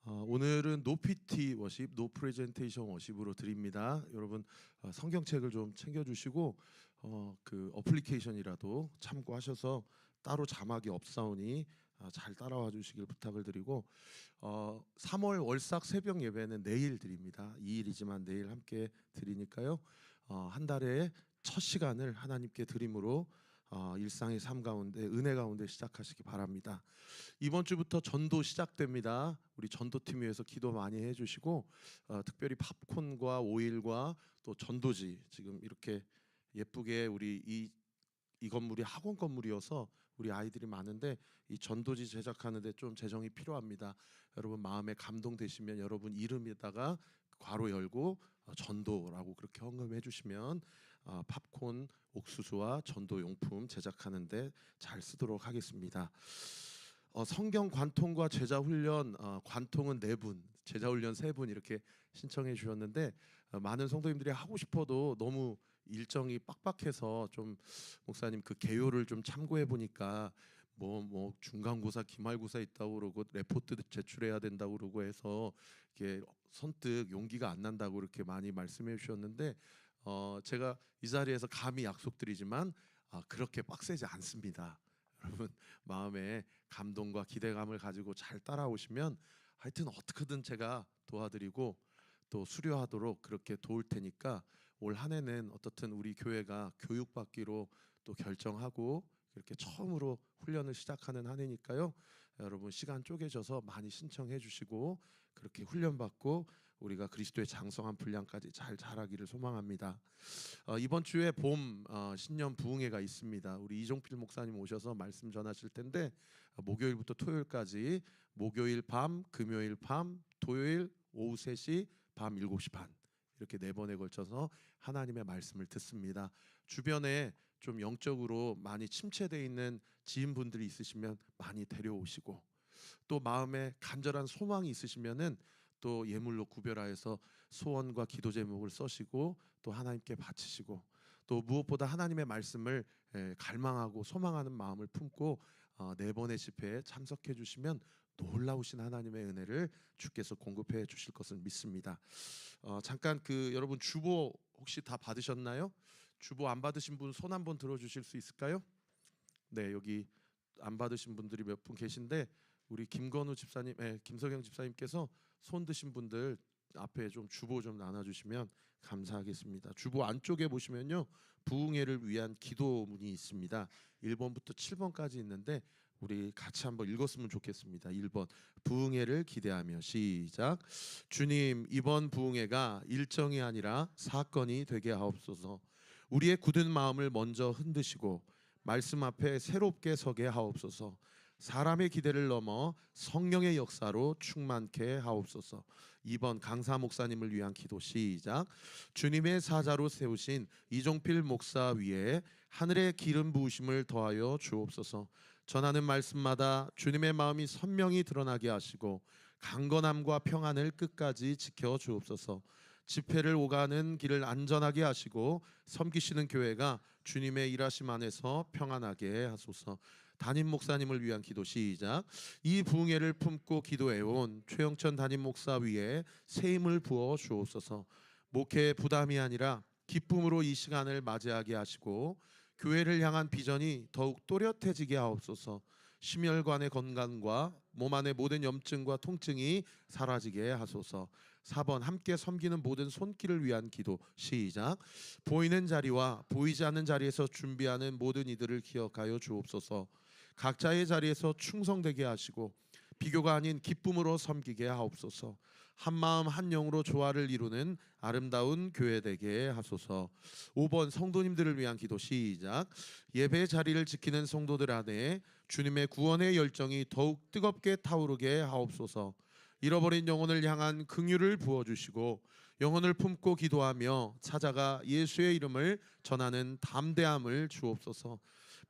오늘은 노 PT 워십, 노 프레젠테이션 워십으로 드립니다. 여러분 성경책을 좀 챙겨주시고 그 어플리케이션이라도 참고하셔서 따로 자막이 없사오니 잘 따라와 주시길 부탁을 드리고 3월 월삭 새벽 예배는 내일 드립니다. 2일이지만 내일 함께 드리니까요. 한 달에 첫 시간을 하나님께 드림으로 일상의 삶 가운데 은혜 가운데 시작하시기 바랍니다. 이번 주부터 전도 시작됩니다. 우리 전도팀 위해서 기도 많이 해주시고 특별히 팝콘과 오일과 또 전도지 지금 이렇게 예쁘게 우리 이 건물이 학원 건물이어서 우리 아이들이 많은데 이 전도지 제작하는데 좀 재정이 필요합니다. 여러분 마음에 감동되시면 여러분 이름에다가 괄호 열고 전도라고 그렇게 헌금해 주시면 팝콘, 옥수수와 전도 용품 제작하는데 잘 쓰도록 하겠습니다. 성경 관통과 제자 훈련, 관통은 4분, 제자 훈련 3분 이렇게 신청해 주셨는데 많은 성도님들이 하고 싶어도 너무 일정이 빡빡해서 좀 목사님 그 개요를 좀 참고해 보니까 뭐 중간고사, 기말고사 있다고 그러고 레포트 제출해야 된다고 그러고 해서 이게 선뜻 용기가 안 난다고 그렇게 많이 말씀해 주셨는데 제가 이 자리에서 감히 약속드리지만 그렇게 빡세지 않습니다. 여러분 마음에 감동과 기대감을 가지고 잘 따라오시면 하여튼 어떻게든 제가 도와드리고 또 수료하도록 그렇게 도울 테니까 올 한 해는 어떻든 우리 교회가 교육받기로 또 결정하고 이렇게 처음으로 훈련을 시작하는 한 해니까요. 여러분 시간 쪼개져서 많이 신청해 주시고 그렇게 훈련받고 우리가 그리스도의 장성한 분량까지 잘 자라기를 소망합니다. 이번 주에 봄 신년 부흥회가 있습니다. 우리 이종필 목사님 오셔서 말씀 전하실 텐데 목요일부터 토요일까지 목요일 밤, 금요일 밤, 토요일 오후 3시, 밤 7시 반 이렇게 4번에 걸쳐서 하나님의 말씀을 듣습니다. 주변에 좀 영적으로 많이 침체되어 있는 지인분들이 있으시면 많이 데려오시고 또 마음에 간절한 소망이 있으시면은 또 예물로 구별하여서 소원과 기도 제목을 써시고 또 하나님께 바치시고 또 무엇보다 하나님의 말씀을 갈망하고 소망하는 마음을 품고 4번의 집회에 참석해 주시면 놀라우신 하나님의 은혜를 주께서 공급해 주실 것을 믿습니다. 잠깐 여러분 주보 혹시 다 받으셨나요? 주보 안 받으신 분 손 한번 들어주실 수 있을까요? 네, 여기 안 받으신 분들이 몇 분 계신데 우리 김건우 집사님, 김석영 집사님께서 손 드신 분들 앞에 좀 주보 좀 나눠주시면 감사하겠습니다. 주보 안쪽에 보시면요 부흥회를 위한 기도문이 있습니다. 1번부터 7번까지 있는데 우리 같이 한번 읽었으면 좋겠습니다. 1번 부흥회를 기대하며 시작. 주님 이번 부흥회가 일정이 아니라 사건이 되게 하옵소서. 우리의 굳은 마음을 먼저 흔드시고 말씀 앞에 새롭게 서게 하옵소서. 사람의 기대를 넘어 성령의 역사로 충만케 하옵소서. 2번 강사 목사님을 위한 기도 시작. 주님의 사자로 세우신 이종필 목사 위에 하늘의 기름 부으심을 더하여 주옵소서. 전하는 말씀마다 주님의 마음이 선명히 드러나게 하시고 강건함과 평안을 끝까지 지켜 주옵소서. 집회를 오가는 길을 안전하게 하시고 섬기시는 교회가 주님의 일하심 안에서 평안하게 하소서. 담임 목사님을 위한 기도 시작. 이 부흥회를 품고 기도해온 최영천 담임 목사 위에 새 힘을 부어 주옵소서. 목회의 부담이 아니라 기쁨으로 이 시간을 맞이하게 하시고 교회를 향한 비전이 더욱 또렷해지게 하옵소서. 심혈관의 건강과 몸 안의 모든 염증과 통증이 사라지게 하소서. 4번 함께 섬기는 모든 손길을 위한 기도 시작. 보이는 자리와 보이지 않는 자리에서 준비하는 모든 이들을 기억하여 주옵소서. 각자의 자리에서 충성되게 하시고 비교가 아닌 기쁨으로 섬기게 하옵소서. 한마음 한영으로 조화를 이루는 아름다운 교회 되게 하소서. 5번 성도님들을 위한 기도 시작. 예배 자리를 지키는 성도들 안에 주님의 구원의 열정이 더욱 뜨겁게 타오르게 하옵소서. 잃어버린 영혼을 향한 긍휼을 부어주시고 영혼을 품고 기도하며 찾아가 예수의 이름을 전하는 담대함을 주옵소서.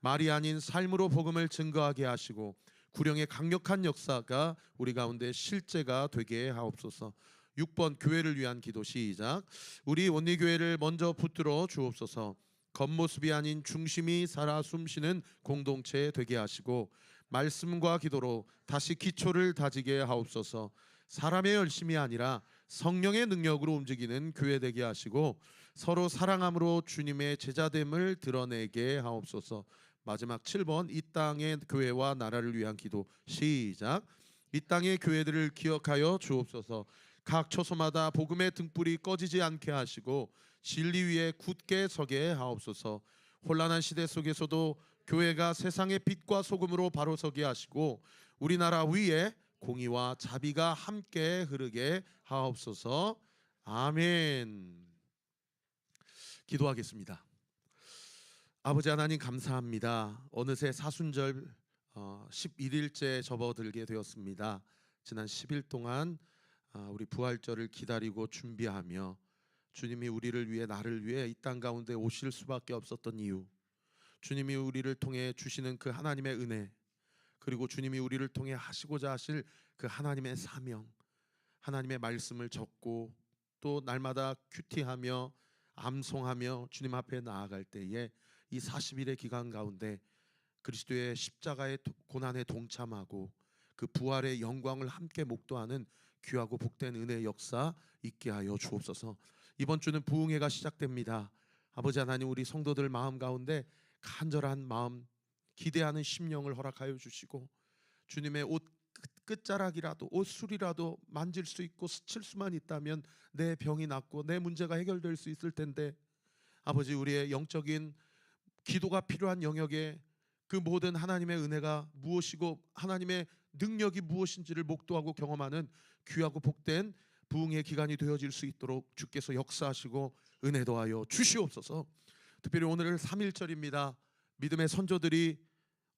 말이 아닌 삶으로 복음을 증거하게 하시고 구령의 강력한 역사가 우리 가운데 실제가 되게 하옵소서. 6번 교회를 위한 기도 시작. 우리 온리교회를 먼저 붙들어 주옵소서. 겉모습이 아닌 중심이 살아 숨쉬는 공동체 되게 하시고 말씀과 기도로 다시 기초를 다지게 하옵소서. 사람의 열심이 아니라 성령의 능력으로 움직이는 교회 되게 하시고 서로 사랑함으로 주님의 제자됨을 드러내게 하옵소서. 마지막 7번 이 땅의 교회와 나라를 위한 기도 시작. 이 땅의 교회들을 기억하여 주옵소서. 각 처소마다 복음의 등불이 꺼지지 않게 하시고 진리 위에 굳게 서게 하옵소서. 혼란한 시대 속에서도 교회가 세상의 빛과 소금으로 바로 서게 하시고 우리나라 위에 공의와 자비가 함께 흐르게 하옵소서. 아멘. 기도하겠습니다. 아버지 하나님 감사합니다. 어느새 사순절 11일째 접어들게 되었습니다. 지난 10일 동안 우리 부활절을 기다리고 준비하며 주님이 우리를 위해 나를 위해 이 땅 가운데 오실 수밖에 없었던 이유, 주님이 우리를 통해 주시는 그 하나님의 은혜, 그리고 주님이 우리를 통해 하시고자 하실 그 하나님의 사명, 하나님의 말씀을 적고 또 날마다 큐티하며 암송하며 주님 앞에 나아갈 때에 이 40일의 기간 가운데 그리스도의 십자가의 고난에 동참하고 그 부활의 영광을 함께 목도하는 귀하고 복된 은혜의 역사 있게 하여 주옵소서. 이번 주는 부흥회가 시작됩니다. 아버지 하나님, 우리 성도들 마음 가운데 간절한 마음, 기대하는 심령을 허락하여 주시고 주님의 옷 끝자락이라도 옷술이라도 만질 수 있고 스칠 수만 있다면 내 병이 낫고 내 문제가 해결될 수 있을 텐데, 아버지, 우리의 영적인 기도가 필요한 영역에 그 모든 하나님의 은혜가 무엇이고 하나님의 능력이 무엇인지를 목도하고 경험하는 귀하고 복된 부흥의 기간이 되어질 수 있도록 주께서 역사하시고 은혜 더하여 주시옵소서. 특별히 오늘은 3.1절입니다. 믿음의 선조들이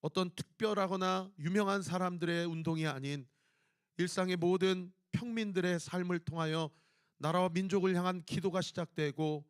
어떤 특별하거나 유명한 사람들의 운동이 아닌 일상의 모든 평민들의 삶을 통하여 나라와 민족을 향한 기도가 시작되고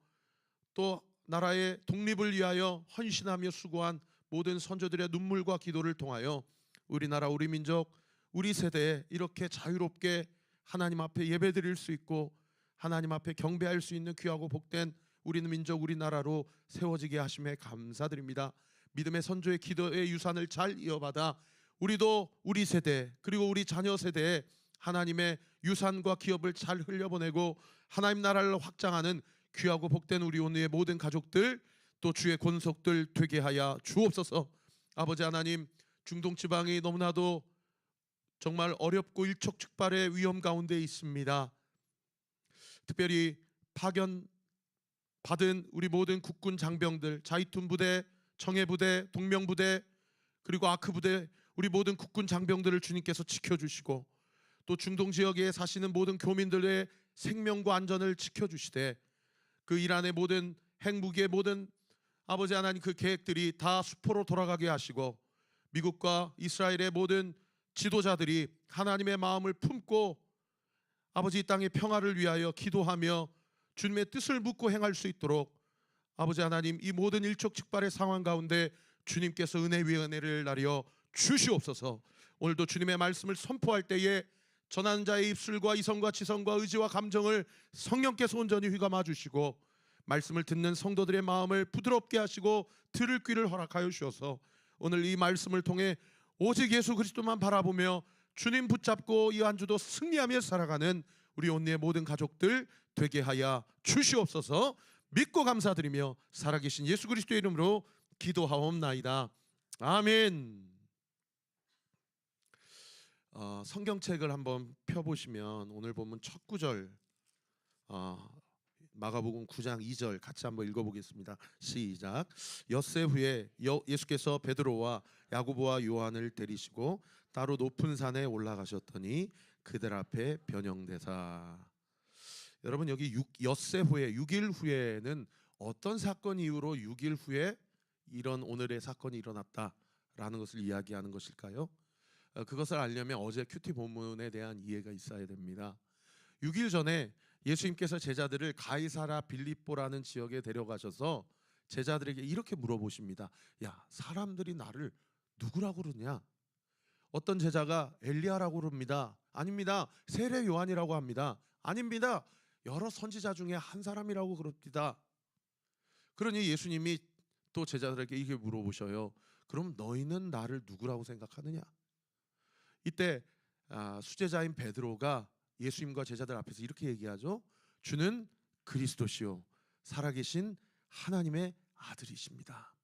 또 나라의 독립을 위하여 헌신하며 수고한 모든 선조들의 눈물과 기도를 통하여 우리나라, 우리 민족, 우리 세대에 이렇게 자유롭게 하나님 앞에 예배드릴 수 있고 하나님 앞에 경배할 수 있는 귀하고 복된 우리 민족, 우리나라로 세워지게 하심에 감사드립니다. 믿음의 선조의 기도의 유산을 잘 이어받아 우리도 우리 세대 그리고 우리 자녀 세대에 하나님의 유산과 기업을 잘 흘려보내고 하나님 나라를 확장하는 귀하고 복된 우리 오늘의 모든 가족들 또 주의 권속들 되게 하여 주옵소서. 아버지 하나님, 중동 지방이 너무나도 정말 어렵고 일촉즉발의 위험 가운데 있습니다. 특별히 파견 받은 우리 모든 국군 장병들, 자이툰 부대, 청해 부대, 동명 부대, 그리고 아크 부대, 우리 모든 국군 장병들을 주님께서 지켜주시고 또 중동 지역에 사시는 모든 교민들의 생명과 안전을 지켜주시되 그 이란의 모든 핵무기의 모든 아버지 하나님 그 계획들이 다 수포로 돌아가게 하시고 미국과 이스라엘의 모든 지도자들이 하나님의 마음을 품고 아버지 이 땅의 평화를 위하여 기도하며 주님의 뜻을 묻고 행할 수 있도록 아버지 하나님, 이 모든 일촉즉발의 상황 가운데 주님께서 은혜 위에 은혜를 나려 주시옵소서. 오늘도 주님의 말씀을 선포할 때에 전하는 자의 입술과 이성과 지성과 의지와 감정을 성령께서 온전히 휘감아 주시고 말씀을 듣는 성도들의 마음을 부드럽게 하시고 들을 귀를 허락하여 주셔서 오늘 이 말씀을 통해 오직 예수 그리스도만 바라보며 주님 붙잡고 이 한 주도 승리하며 살아가는 우리 온리의 모든 가족들 되게 하여 주시옵소서. 믿고 감사드리며 살아계신 예수 그리스도의 이름으로 기도하옵나이다. 아멘. 성경책을 한번 펴보시면 오늘 본문 첫 구절 마가복음 9장 2절 같이 한번 읽어보겠습니다. 시작. 엿새 후에 예수께서 베드로와 야고보와 요한을 데리시고 따로 높은 산에 올라가셨더니 그들 앞에 변형되사. 여러분, 여기 엿새 후에 6일 후에는 어떤 사건 이후로 6일 후에 이런 오늘의 사건이 일어났다라는 것을 이야기하는 것일까요? 그것을 알려면 어제 큐티 본문에 대한 이해가 있어야 됩니다. 6일 전에 예수님께서 제자들을 가이사라 빌립보라는 지역에 데려가셔서 제자들에게 이렇게 물어보십니다. 야, 사람들이 나를 누구라고 그러냐? 어떤 제자가 엘리야라고 그럽니다. 아닙니다. 세례 요한이라고 합니다. 아닙니다. 여러 선지자 중에 한 사람이라고 그럽니다. 그러니 예수님이 또 제자들에게 이렇게 물어보셔요. 그럼 너희는 나를 누구라고 생각하느냐? 이때 수제자인 베드로가 예수님과 제자들 앞에서 이렇게 얘기하죠. 주는 그리스도시요 살아계신 하나님의 아들이십니다.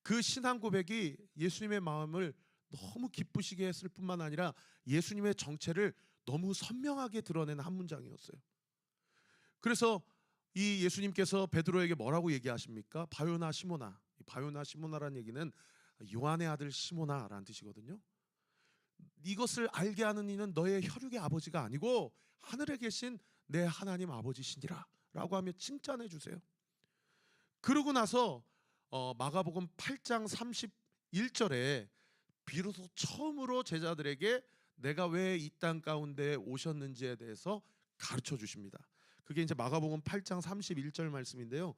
그 신앙 고백이 예수님의 마음을 너무 기쁘시게 했을 뿐만 아니라 예수님의 정체를 너무 선명하게 드러낸 한 문장이었어요. 그래서 이 예수님께서 베드로에게 뭐라고 얘기하십니까? 바요나 시모나. 바요나 시모나라는 얘기는 요한의 아들 시모나라는 뜻이거든요. 이것을 알게 하는 이는 너의 혈육의 아버지가 아니고 하늘에 계신 내 하나님 아버지시니라 라고 하며 칭찬해 주세요. 그러고 나서 마가복음 8장 31절에 비로소 처음으로 제자들에게 내가 왜 이 땅 가운데 오셨는지에 대해서 가르쳐 주십니다. 그게 이제 마가복음 8장 31절 말씀인데요.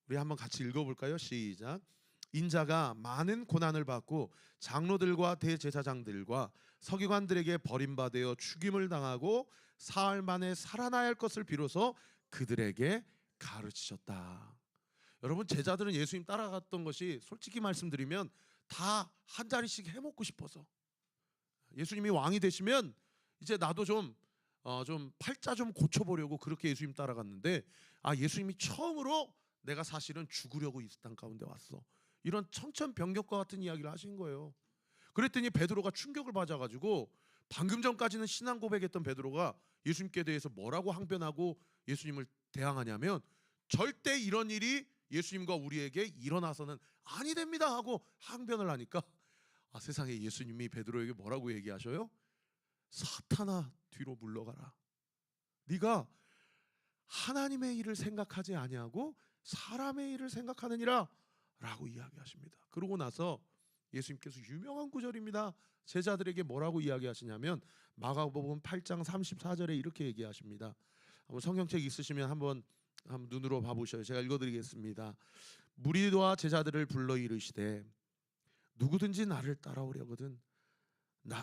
우리 한번 같이 읽어볼까요? 시작. 인자가 많은 고난을 받고 장로들과 대제사장들과 서기관들에게 버림받아 죽임을 당하고 사흘 만에 살아나야 할 것을 비로소 그들에게 가르치셨다. 여러분, 제자들은 예수님 따라갔던 것이 솔직히 말씀드리면 다 한 자리씩 해먹고 싶어서, 예수님이 왕이 되시면 이제 나도 좀 팔자 좀 고쳐보려고 그렇게 예수님 따라갔는데, 예수님이 처음으로 내가 사실은 죽으려고 이 땅 가운데 왔어, 이런 청천벽력과 같은 이야기를 하신 거예요. 그랬더니 베드로가 충격을 받아가지고 방금 전까지는 신앙 고백했던 베드로가 예수님께 대해서 뭐라고 항변하고 예수님을 대항하냐면, 절대 이런 일이 예수님과 우리에게 일어나서는 아니 됩니다 하고 항변을 하니까 세상에 예수님이 베드로에게 뭐라고 얘기하셔요? 사탄아 뒤로 물러가라. 네가 하나님의 일을 생각하지 아니하고 사람의 일을 생각하느니라 라고 이야기하십니다. 그러고 나서 예수님께서 유명한 구절입니다. 제자들에게 뭐라고 이야기하시냐면 마가복음 8장 34절에 이렇게 얘기하십니다. 성경책 있으시면 한번 눈으로 봐보셔요. 제가 읽어드리겠습니다. 무리와 제자들을 불러 이르시되 누구든지 나를 따라오려거든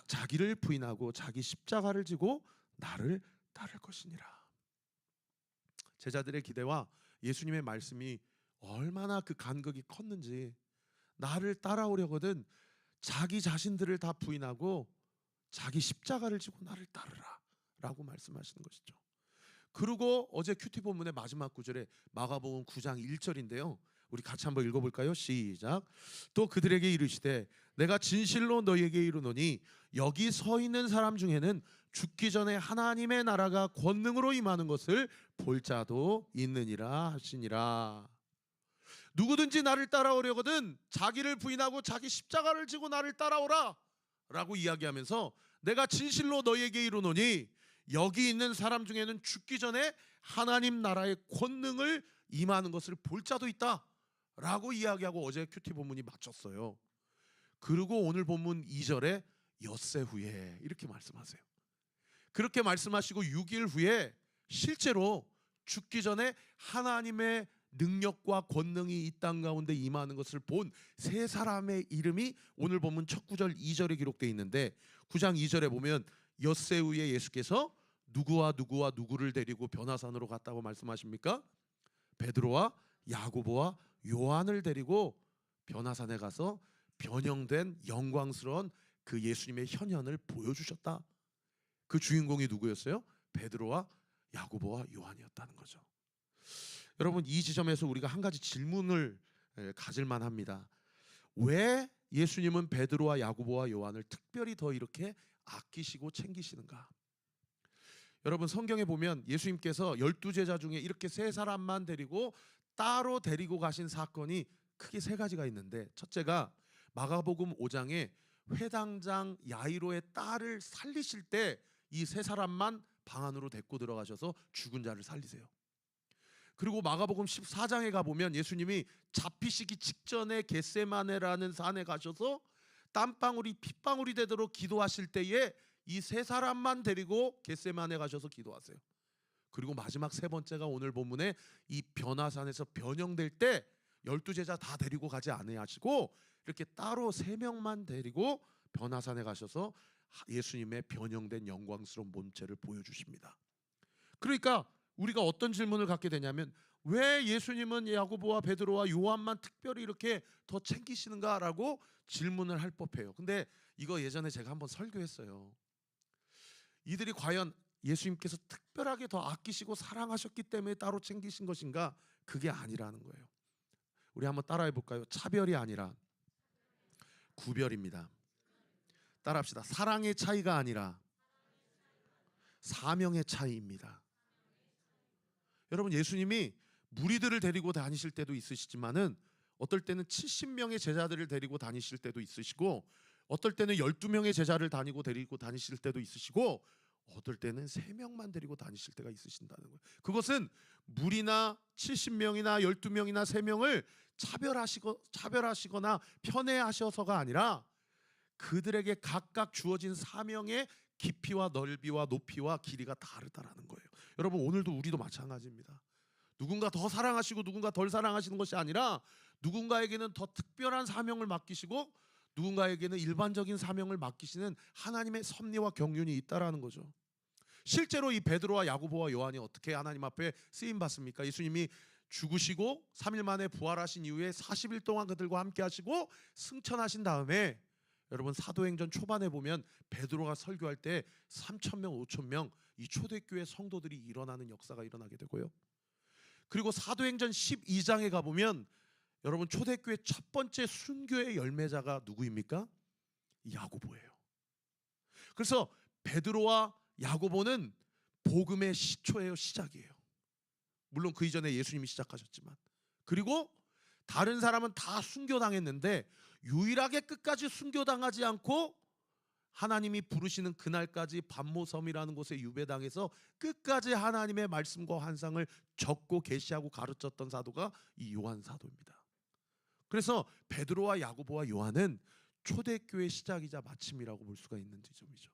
자기를 부인하고 자기 십자가를 지고 나를 따를 것이니라. 제자들의 기대와 예수님의 말씀이 얼마나 그 간극이 컸는지, 나를 따라오려거든 자기 자신들을 다 부인하고 자기 십자가를 지고 나를 따르라 라고 말씀하시는 것이죠. 그리고 어제 큐티 본문의 마지막 구절에 마가복음 9장 1절인데요. 우리 같이 한번 읽어볼까요? 시작. 또 그들에게 이르시되 내가 진실로 너희에게 이르노니 여기 서 있는 사람 중에는 죽기 전에 하나님의 나라가 권능으로 임하는 것을 볼 자도 있느니라 하시니라. 누구든지 나를 따라오려거든 자기를 부인하고 자기 십자가를 지고 나를 따라오라 라고 이야기하면서 내가 진실로 너희에게 이르노니 여기 있는 사람 중에는 죽기 전에 하나님 나라의 권능을 임하는 것을 볼 자도 있다 라고 이야기하고 어제 큐티 본문이 마쳤어요. 그리고 오늘 본문 2절에 엿새 후에 이렇게 말씀하세요. 그렇게 말씀하시고 6일 후에 실제로 죽기 전에 하나님의 능력과 권능이 이 땅 가운데 임하는 것을 본 세 사람의 이름이 오늘 본문 첫 구절 2절에 기록되어 있는데, 9장 2절에 보면 엿새 후에 예수께서 누구와 누구를 데리고 변화산으로 갔다고 말씀하십니까? 베드로와 야고보와 요한을 데리고 변화산에 가서 변형된 영광스러운 그 예수님의 현현을 보여주셨다. 그 주인공이 누구였어요? 베드로와 야고보와 요한이었다는 거죠. 여러분, 이 지점에서 우리가 한 가지 질문을 가질만 합니다. 왜 예수님은 베드로와 야고보와 요한을 특별히 더 이렇게 아끼시고 챙기시는가? 여러분, 성경에 보면 예수님께서 12제자 중에 이렇게 세 사람만 데리고 따로 데리고 가신 사건이 크게 세 가지가 있는데, 첫째가 마가복음 5장에 회당장 야이로의 딸을 살리실 때 이 세 사람만 방 안으로 데리고 들어가셔서 죽은 자를 살리세요. 그리고 마가복음 14장에 가보면 예수님이 잡히시기 직전에 겟세마네라는 산에 가셔서 땀방울이 핏방울이 되도록 기도하실 때에 이 세 사람만 데리고 겟세마네 가셔서 기도하세요. 그리고 마지막 세 번째가 오늘 본문에 이 변화산에서 변형될 때 12제자 다 데리고 가지 아니하시고 이렇게 따로 3명만 데리고 변화산에 가셔서 예수님의 변형된 영광스러운 몸체를 보여주십니다. 그러니까 우리가 어떤 질문을 갖게 되냐면, 왜 예수님은 야고보와 베드로와 요한만 특별히 이렇게 더 챙기시는가라고 질문을 할 법해요. 근데 이거 예전에 제가 한번 설교했어요. 이들이 과연 예수님께서 특별하게 더 아끼시고 사랑하셨기 때문에 따로 챙기신 것인가? 그게 아니라는 거예요. 우리 한번 따라해 볼까요? 차별이 아니라 구별입니다. 따라합시다. 사랑의 차이가 아니라 사명의 차이입니다. 여러분, 예수님이 무리들을 데리고 다니실 때도 있으시지만은 어떨 때는 70명의 제자들을 데리고 다니실 때도 있으시고, 어떨 때는 12명의 제자를 데리고 다니실 때도 있으시고, 어떨 때는 3명만 데리고 다니실 때가 있으신다는 거예요. 그것은 무리나 70명이나 12명이나 3명을 차별하시거나 편애하셔서가 아니라 그들에게 각각 주어진 사명의 깊이와 넓이와 높이와 길이가 다르다라는 거예요. 여러분, 오늘도 우리도 마찬가지입니다. 누군가 더 사랑하시고 누군가 덜 사랑하시는 것이 아니라 누군가에게는 더 특별한 사명을 맡기시고 누군가에게는 일반적인 사명을 맡기시는 하나님의 섭리와 경륜이 있다라는 거죠. 실제로 이 베드로와 야고보와 요한이 어떻게 하나님 앞에 쓰임 받습니까? 예수님이 죽으시고 3일 만에 부활하신 이후에 40일 동안 그들과 함께 하시고 승천하신 다음에, 여러분, 사도행전 초반에 보면 베드로가 설교할 때 3,000명, 5,000명 이 초대교회 성도들이 일어나는 역사가 일어나게 되고요. 그리고 사도행전 12장에 가보면 여러분, 초대교회 첫 번째 순교의 열매자가 누구입니까? 야고보예요. 그래서 베드로와 야고보는 복음의 시초예요, 시작이에요. 물론 그 이전에 예수님이 시작하셨지만. 그리고 다른 사람은 다 순교당했는데 유일하게 끝까지 순교당하지 않고 하나님이 부르시는 그날까지 반모섬이라는 곳에 유배당해서 끝까지 하나님의 말씀과 환상을 적고 계시하고 가르쳤던 사도가 이 요한 사도입니다. 그래서 베드로와 야고보와 요한은 초대교회 시작이자 마침이라고 볼 수가 있는 지점이죠.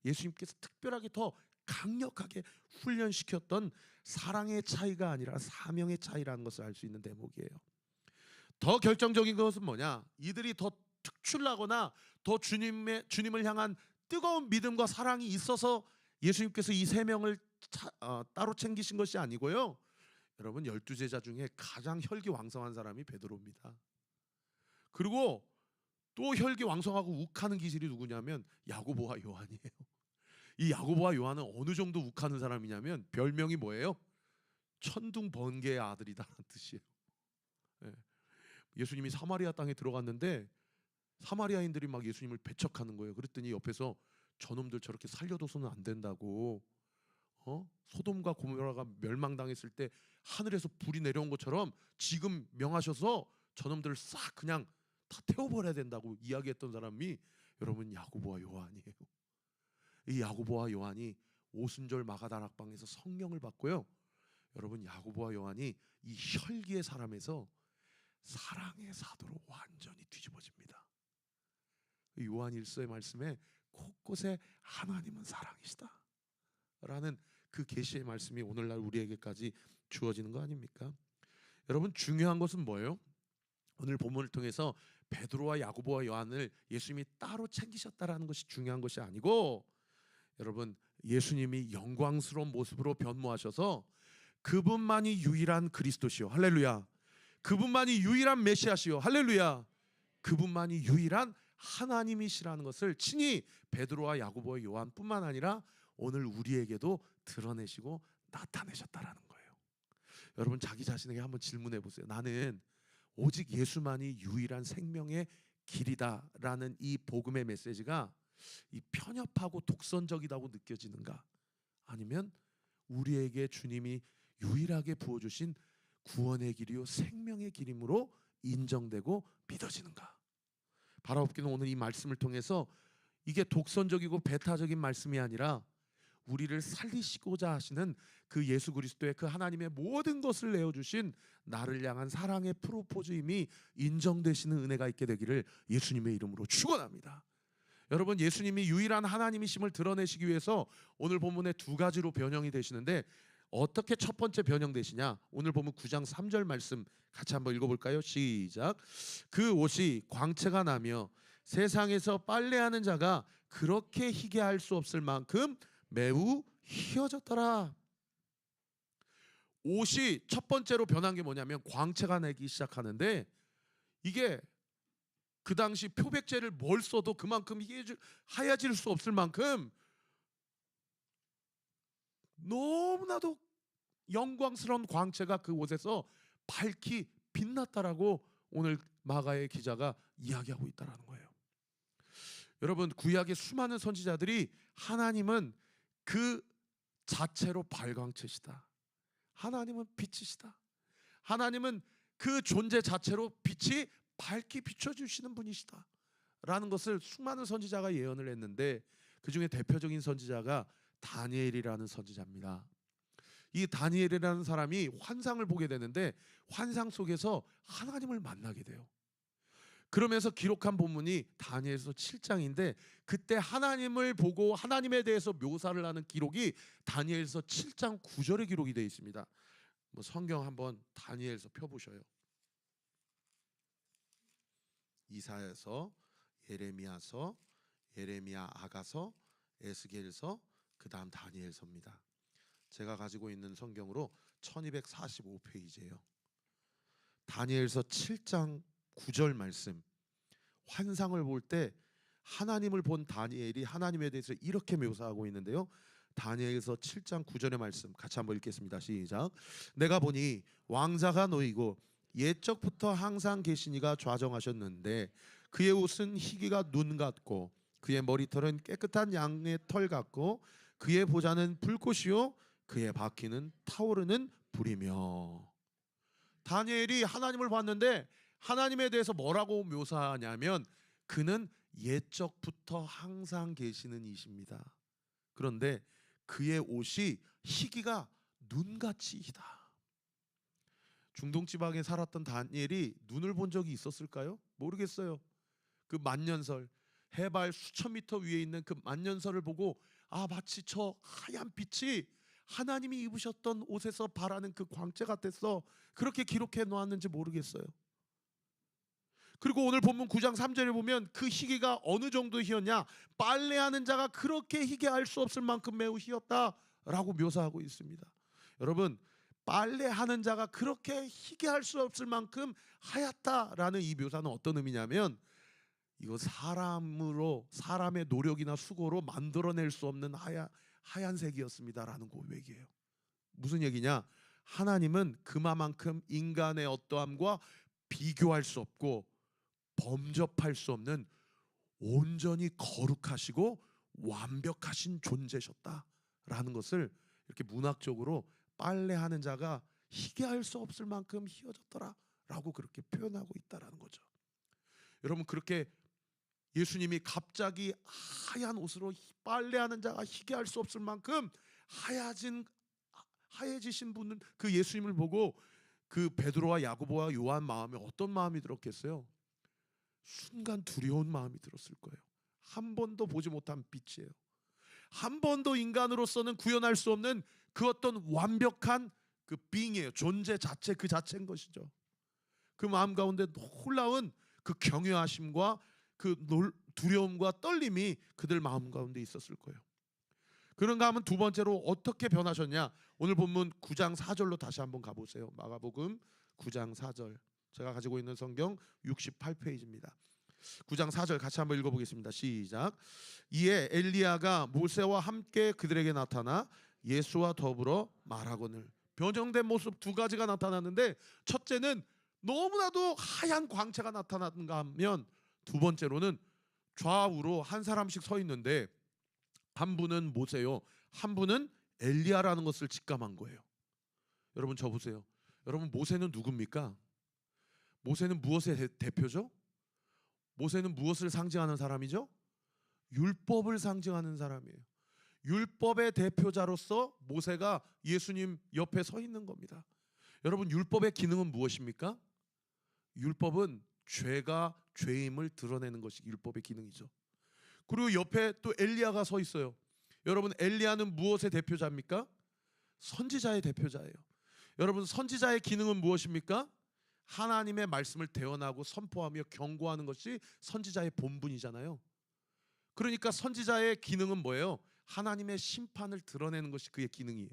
예수님께서 특별하게 더 강력하게 훈련시켰던 사랑의 차이가 아니라 사명의 차이라는 것을 알 수 있는 대목이에요. 더 결정적인 것은 뭐냐? 이들이 더 특출나거나 더 주님을 향한 뜨거운 믿음과 사랑이 있어서 예수님께서 이 3명을 따로 챙기신 것이 아니고요. 여러분, 12제자 중에 가장 혈기왕성한 사람이 베드로입니다. 그리고 또 혈기왕성하고 욱하는 기질이 누구냐면 야고보와 요한이에요. 이 야고보와 요한은 어느 정도 욱하는 사람이냐면 별명이 뭐예요? 천둥 번개의 아들이다라는 뜻이에요. 예수님이 사마리아 땅에 들어갔는데 사마리아인들이 막 예수님을 배척하는 거예요. 그랬더니 옆에서 저놈들 저렇게 살려둬서는 안 된다고, 소돔과 고모라가 멸망당했을 때 하늘에서 불이 내려온 것처럼 지금 명하셔서 저놈들을 싹 그냥 다 태워버려야 된다고 이야기했던 사람이 여러분 야고보와 요한이에요. 이 야고보와 요한이 오순절 마가다락방에서 성령을 받고요. 여러분, 야고보와 요한이 이 혈기의 사람에서 사랑의 사도로 완전히 뒤집어집니다. 요한 1서의 말씀에 곳곳에 하나님은 사랑이시다 라는 그 계시의 말씀이 오늘날 우리에게까지 주어지는 거 아닙니까? 여러분, 중요한 것은 뭐예요? 오늘 본문을 통해서 베드로와 야고보와 요한을 예수님이 따로 챙기셨다라는 것이 중요한 것이 아니고, 여러분, 예수님이 영광스러운 모습으로 변모하셔서 그분만이 유일한 그리스도시요, 할렐루야. 그분만이 유일한 메시아시요, 할렐루야. 그분만이 유일한 하나님이시라는 것을 친히 베드로와 야고보와 요한뿐만 아니라 오늘 우리에게도 드러내시고 나타내셨다라는 거예요. 여러분, 자기 자신에게 한번 질문해 보세요. 나는 오직 예수만이 유일한 생명의 길이다라는 이 복음의 메시지가 이 편협하고 독선적이다고 느껴지는가? 아니면 우리에게 주님이 유일하게 부어주신 구원의 길이요 생명의 길임으로 인정되고 믿어지는가? 바라옵기는 오늘 이 말씀을 통해서 이게 독선적이고 배타적인 말씀이 아니라 우리를 살리시고자 하시는 그 예수 그리스도의 그 하나님의 모든 것을 내어주신 나를 향한 사랑의 프로포즈임이 인정되시는 은혜가 있게 되기를 예수님의 이름으로 축원합니다. 여러분, 예수님이 유일한 하나님이심을 드러내시기 위해서 오늘 본문에 2가지로 변형이 되시는데, 어떻게 첫 번째 변형되시냐? 오늘 보면 9장 3절 말씀 같이 한번 읽어볼까요? 시작. 그 옷이 광채가 나며 세상에서 빨래하는 자가 그렇게 희게 할 수 없을 만큼 매우 희어졌더라. 옷이 첫 번째로 변한 게 뭐냐면 광채가 나기 시작하는데, 이게 그 당시 표백제를 뭘 써도 그만큼 하얘질 수 없을 만큼 너무나도 영광스러운 광채가 그 옷에서 밝히 빛났다라고 오늘 마가의 기자가 이야기하고 있다라는 거예요. 여러분, 구약의 수많은 선지자들이 하나님은 그 자체로 발광체시다, 하나님은 빛이시다, 하나님은 그 존재 자체로 빛이 밝게 비춰주시는 분이시다 라는 것을 수많은 선지자가 예언을 했는데, 그 중에 대표적인 선지자가 다니엘이라는 선지자입니다. 이 다니엘이라는 사람이 환상을 보게 되는데 환상 속에서 하나님을 만나게 돼요. 그러면서 기록한 본문이 다니엘서 7장인데 그때 하나님을 보고 하나님에 대해서 묘사를 하는 기록이 다니엘서 7장 9절에 기록이 되어 있습니다. 뭐 성경 한번 다니엘서 펴보셔요. 이사야서, 예레미야서, 예레미야 아가서, 에스겔서, 그 다음 다니엘서입니다. 제가 가지고 있는 성경으로 1245페이지예요. 다니엘서 7장 9절 말씀, 환상을 볼 때 하나님을 본 다니엘이 하나님에 대해서 이렇게 묘사하고 있는데요. 다니엘서 7장 9절의 말씀 같이 한번 읽겠습니다. 시작. 내가 보니 왕자가 놓이고 옛적부터 항상 계신 이가 좌정하셨는데 그의 옷은 희기가 눈 같고 그의 머리털은 깨끗한 양의 털 같고 그의 보좌는 불꽃이요 그의 바퀴는 타오르는 불이며. 다니엘이 하나님을 봤는데 하나님에 대해서 뭐라고 묘사하냐면 그는 옛적부터 항상 계시는 이십니다. 그런데 그의 옷이 희기가 눈같이 희다. 중동 지방에 살았던 다니엘이 눈을 본 적이 있었을까요? 모르겠어요. 그 만년설, 해발 수천 미터 위에 있는 그 만년설을 보고 마치 저 하얀 빛이 하나님이 입으셨던 옷에서 발하는 그 광채 같았어, 그렇게 기록해 놓았는지 모르겠어요. 그리고 오늘 본문 9장 3절에 보면 그 희기가 어느 정도 희었냐, 빨래하는 자가 그렇게 희게할 수 없을 만큼 매우 희었다라고 묘사하고 있습니다. 여러분, 빨래하는 자가 그렇게 희게할 수 없을 만큼 하얗다라는 이 묘사는 어떤 의미냐면 이거 사람의 노력이나 수고로 만들어낼 수 없는 하얀색이었습니다라는 고백이에요. 무슨 얘기냐? 하나님은 그만큼 인간의 어떠함과 비교할 수 없고 범접할 수 없는 온전히 거룩하시고 완벽하신 존재셨다라는 것을 이렇게 문학적으로 빨래하는 자가 희게할 수 없을 만큼 희어졌더라라고 그렇게 표현하고 있다라는 거죠. 여러분, 그렇게 예수님이 갑자기 하얀 옷으로 빨래하는 자가 희게할 수 없을 만큼 하얘지신 분은 그 예수님을 보고 그 베드로와 야고보와 요한 마음에 어떤 마음이 들었겠어요? 순간 두려운 마음이 들었을 거예요. 한 번도 보지 못한 빛이에요. 한 번도 인간으로서는 구현할 수 없는 그 어떤 완벽한 그 being이에요. 존재 자체 그 자체인 것이죠. 그 마음 가운데 놀라운 그 경외하심과 그 두려움과 떨림이 그들 마음 가운데 있었을 거예요. 그런가 하면 두 번째로 어떻게 변하셨냐? 오늘 본문 9장 4절로 다시 한번 가보세요. 마가복음 9장 4절, 제가 가지고 있는 성경 68페이지입니다. 9장 4절 같이 한번 읽어보겠습니다. 시작. 이에 엘리야가 모세와 함께 그들에게 나타나 예수와 더불어 말하거늘. 변형된 모습 두 가지가 나타났는데 첫째는 너무나도 하얀 광채가 나타났는가 하면 두 번째로는 좌우로 한 사람씩 서 있는데 한 분은 모세요, 한 분은 엘리야라는 것을 직감한 거예요. 여러분, 저 보세요. 여러분, 모세는 누굽니까? 모세는 무엇의 대표죠? 모세는 무엇을 상징하는 사람이죠? 율법을 상징하는 사람이에요. 율법의 대표자로서 모세가 예수님 옆에 서 있는 겁니다. 여러분, 율법의 기능은 무엇입니까? 율법은 죄가 죄임을 드러내는 것이 율법의 기능이죠. 그리고 옆에 또 엘리야가 서 있어요. 여러분, 엘리야는 무엇의 대표자입니까? 선지자의 대표자예요. 여러분, 선지자의 기능은 무엇입니까? 하나님의 말씀을 대언하고 선포하며 경고하는 것이 선지자의 본분이잖아요. 그러니까 선지자의 기능은 뭐예요? 하나님의 심판을 드러내는 것이 그의 기능이에요.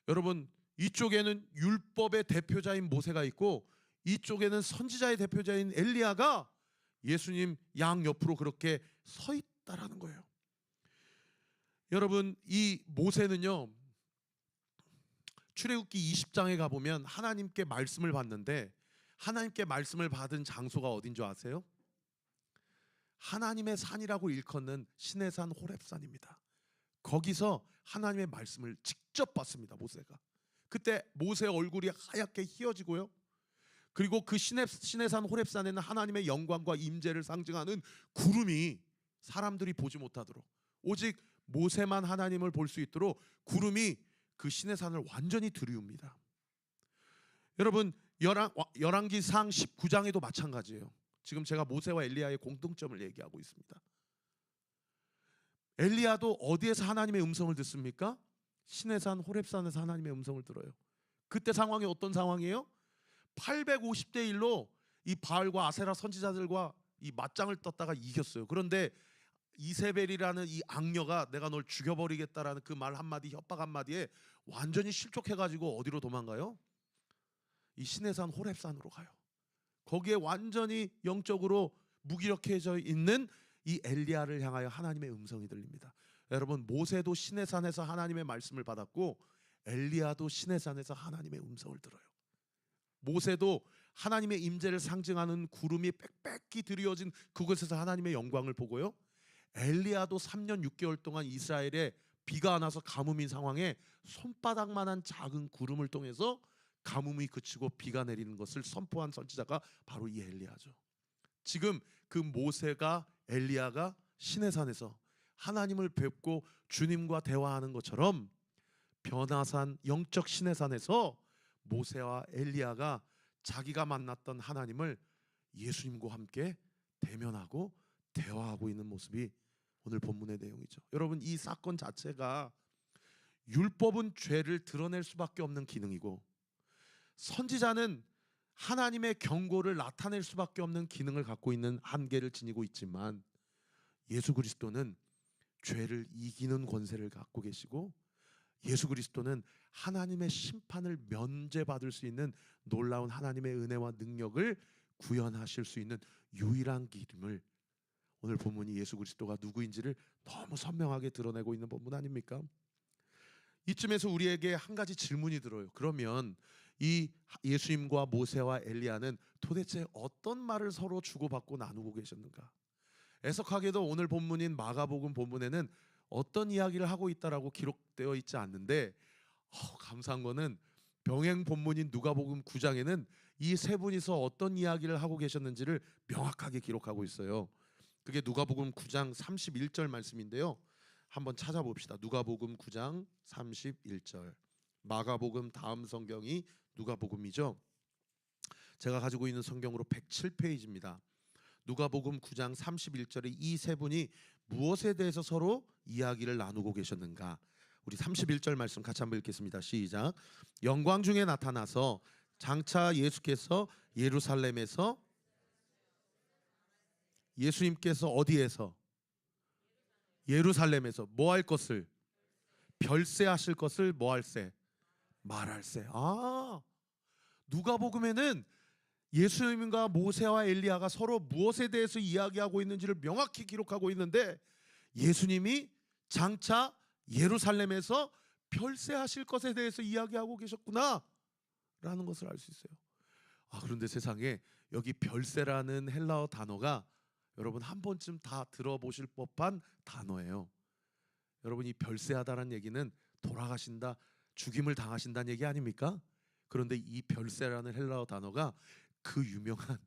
여러분, 이쪽에는 율법의 대표자인 모세가 있고 이쪽에는 선지자의 대표자인 엘리야가 예수님 양 옆으로 그렇게 서 있다라는 거예요. 여러분, 이 모세는요, 출애굽기 20장에 가보면 하나님께 말씀을 받는데 하나님께 말씀을 받은 장소가 어딘 줄 아세요? 하나님의 산이라고 일컫는 신의 산 호렙산입니다. 거기서 하나님의 말씀을 직접 받습니다. 모세가. 그때 모세의 얼굴이 하얗게 휘어지고요. 그리고 그 신의 산 호렙산에는 하나님의 영광과 임재를 상징하는 구름이 사람들이 보지 못하도록 오직 모세만 하나님을 볼 수 있도록 구름이 그 신의 산을 완전히 들이웁니다. 여러분 열왕기상 19장에도 마찬가지예요. 지금 제가 모세와 엘리야의 공통점을 얘기하고 있습니다. 엘리야도 어디에서 하나님의 음성을 듣습니까? 신의 산 호렙산에서 하나님의 음성을 들어요. 그때 상황이 어떤 상황이에요? 850대 1로 이 바알과 아세라 선지자들과 이 맞짱을 떴다가 이겼어요. 그런데 이세벨이라는 이 악녀가 내가 널 죽여버리겠다라는 그 말 한마디, 협박 한마디에 완전히 실족해가지고 어디로 도망가요? 이 신의 산 호렙산으로 가요. 거기에 완전히 영적으로 무기력해져 있는 이 엘리야를 향하여 하나님의 음성이 들립니다. 여러분 모세도 신의 산에서 하나님의 말씀을 받았고 엘리야도 신의 산에서 하나님의 음성을 들어요. 모세도 하나님의 임재를 상징하는 구름이 빽빽히 드리워진 그곳에서 하나님의 영광을 보고요. 엘리야도 3년 6개월 동안 이스라엘에 비가 안 와서 가뭄인 상황에 손바닥만한 작은 구름을 통해서 가뭄이 그치고 비가 내리는 것을 선포한 선지자가 바로 이 엘리야죠. 지금 그 모세가 엘리야가 신의 산에서 하나님을 뵙고 주님과 대화하는 것처럼 변화산 영적 신의 산에서 모세와 엘리야가 자기가 만났던 하나님을 예수님과 함께 대면하고 대화하고 있는 모습이 오늘 본문의 내용이죠. 여러분 이 사건 자체가 율법은 죄를 드러낼 수밖에 없는 기능이고 선지자는 하나님의 경고를 나타낼 수밖에 없는 기능을 갖고 있는 한계를 지니고 있지만 예수 그리스도는 죄를 이기는 권세를 갖고 계시고 예수 그리스도는 하나님의 심판을 면제받을 수 있는 놀라운 하나님의 은혜와 능력을 구현하실 수 있는 유일한 길임을 오늘 본문이 예수 그리스도가 누구인지를 너무 선명하게 드러내고 있는 본문 아닙니까? 이쯤에서 우리에게 한 가지 질문이 들어요. 그러면 이 예수님과 모세와 엘리야는 도대체 어떤 말을 서로 주고받고 나누고 계셨는가? 애석하게도 오늘 본문인 마가복음 본문에는 어떤 이야기를 하고 있다라고 기록되어 있지 않는데 감사한 거는 병행 본문인 누가복음 9장에는 이 세 분이서 어떤 이야기를 하고 계셨는지를 명확하게 기록하고 있어요. 그게 누가복음 9장 31절 말씀인데요. 한번 찾아봅시다. 누가복음 9장 31절. 마가복음 다음 성경이 누가복음이죠. 제가 가지고 있는 성경으로 107페이지입니다. 누가복음 9장 31절에 이 세 분이 무엇에 대해서 서로 이야기를 나누고 계셨는가? 우리 31절 말씀 같이 한번 읽겠습니다. 시작. 영광 중에 나타나서 장차 예수께서 예루살렘에서 예수님께서 어디에서? 예루살렘에서 뭐 할 것을? 별세하실 것을 뭐 할세? 말할세. 누가복음에는 예수님과 모세와 엘리야가 서로 무엇에 대해서 이야기하고 있는지를 명확히 기록하고 있는데 예수님이 장차 예루살렘에서 별세하실 것에 대해서 이야기하고 계셨구나 라는 것을 알 수 있어요. 그런데 세상에 여기 별세라는 헬라어 단어가 여러분 한 번쯤 다 들어보실 법한 단어예요. 여러분 이 별세하다라는 얘기는 돌아가신다, 죽임을 당하신다는 얘기 아닙니까? 그런데 이 별세라는 헬라어 단어가 그 유명한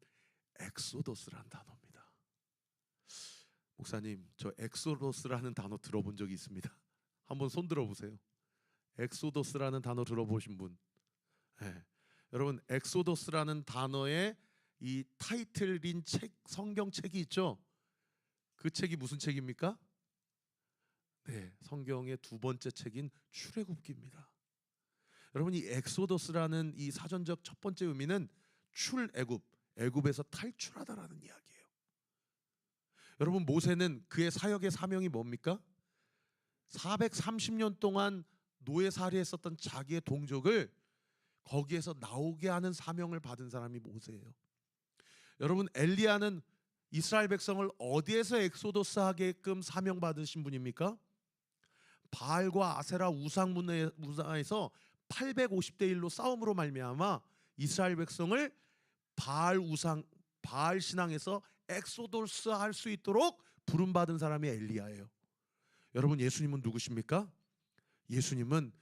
엑소더스라는 단어입니다. 목사님, 저 엑소더스라는 단어 들어본 적이 있습니다. 한번 손 들어보세요. 엑소더스라는 단어 들어보신 분? 네. 여러분 엑소더스라는 단어의 이 타이틀인 책, 성경책이 있죠. 그 책이 무슨 책입니까? 네, 성경의 두 번째 책인 출애굽기입니다. 여러분 이 엑소더스라는 이 사전적 첫 번째 의미는 출애굽, 애굽에서 탈출하다라는 이야기예요. 여러분 모세는 그의 사역의 사명이 뭡니까? 430년 동안 노예살이했었던 자기의 동족을 거기에서 나오게 하는 사명을 받은 사람이 모세예요. 여러분 엘리야는 이스라엘 백성을 어디에서 엑소더스 하게끔 사명 받으신 분입니까? 바알과 아세라 우상 문화에서 850대 1로 싸움으로 말미암아 이스라엘 백성을 바알 신앙에서 엑소도스 할 수 있도록 부름 받은 사람이 엘리야예요. 여러분, 예수님은 누구십니까? 예수님은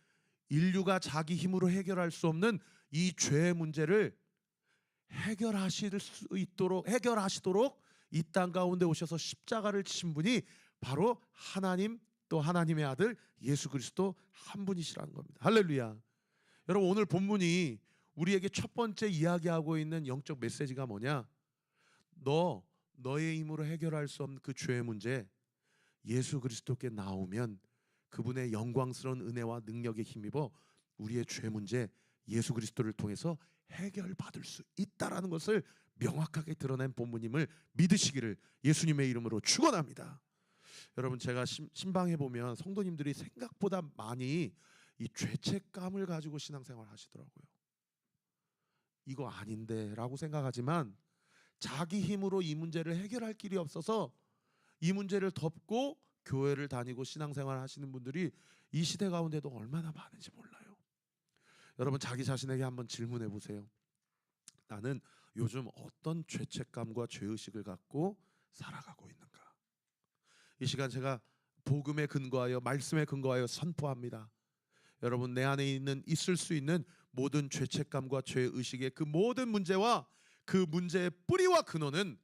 인류가 자기 힘으로 해결할 수 없는 이 죄의 문제를 해결하시도록 이 땅 가운데 오셔서 십자가를 지신 분이 바로 하나님, 또 하나님의 아들 예수 그리스도 한 분이시라는 겁니다. 할렐루야. 여러분, 오늘 본문이 우리에게 첫 번째 이야기하고 있는 영적 메시지가 뭐냐? 너의 힘으로 해결할 수 없는 그 죄의 문제, 예수 그리스도께 나오면 그분의 영광스러운 은혜와 능력에 힘입어 우리의 죄 문제 예수 그리스도를 통해서 해결받을 수 있다라는 것을 명확하게 드러낸 본문임을 믿으시기를 예수님의 이름으로 축원합니다. 여러분, 제가 신방에 보면 성도님들이 생각보다 많이 이 죄책감을 가지고 신앙생활 하시더라고요. 이거 아닌데 라고 생각하지만 자기 힘으로 이 문제를 해결할 길이 없어서 이 문제를 덮고 교회를 다니고 신앙생활 하시는 분들이 이 시대 가운데도 얼마나 많은지 몰라요. 여러분, 자기 자신에게 한번 질문해 보세요. 나는 요즘 어떤 죄책감과 죄의식을 갖고 살아가고 있는가? 이 시간 제가 복음에 근거하여, 말씀에 근거하여 선포합니다. 여러분, 내 안에 있을 수 있는 모든 죄책감과 죄의식의 그 모든 문제와 그 문제의 뿌리와 근원은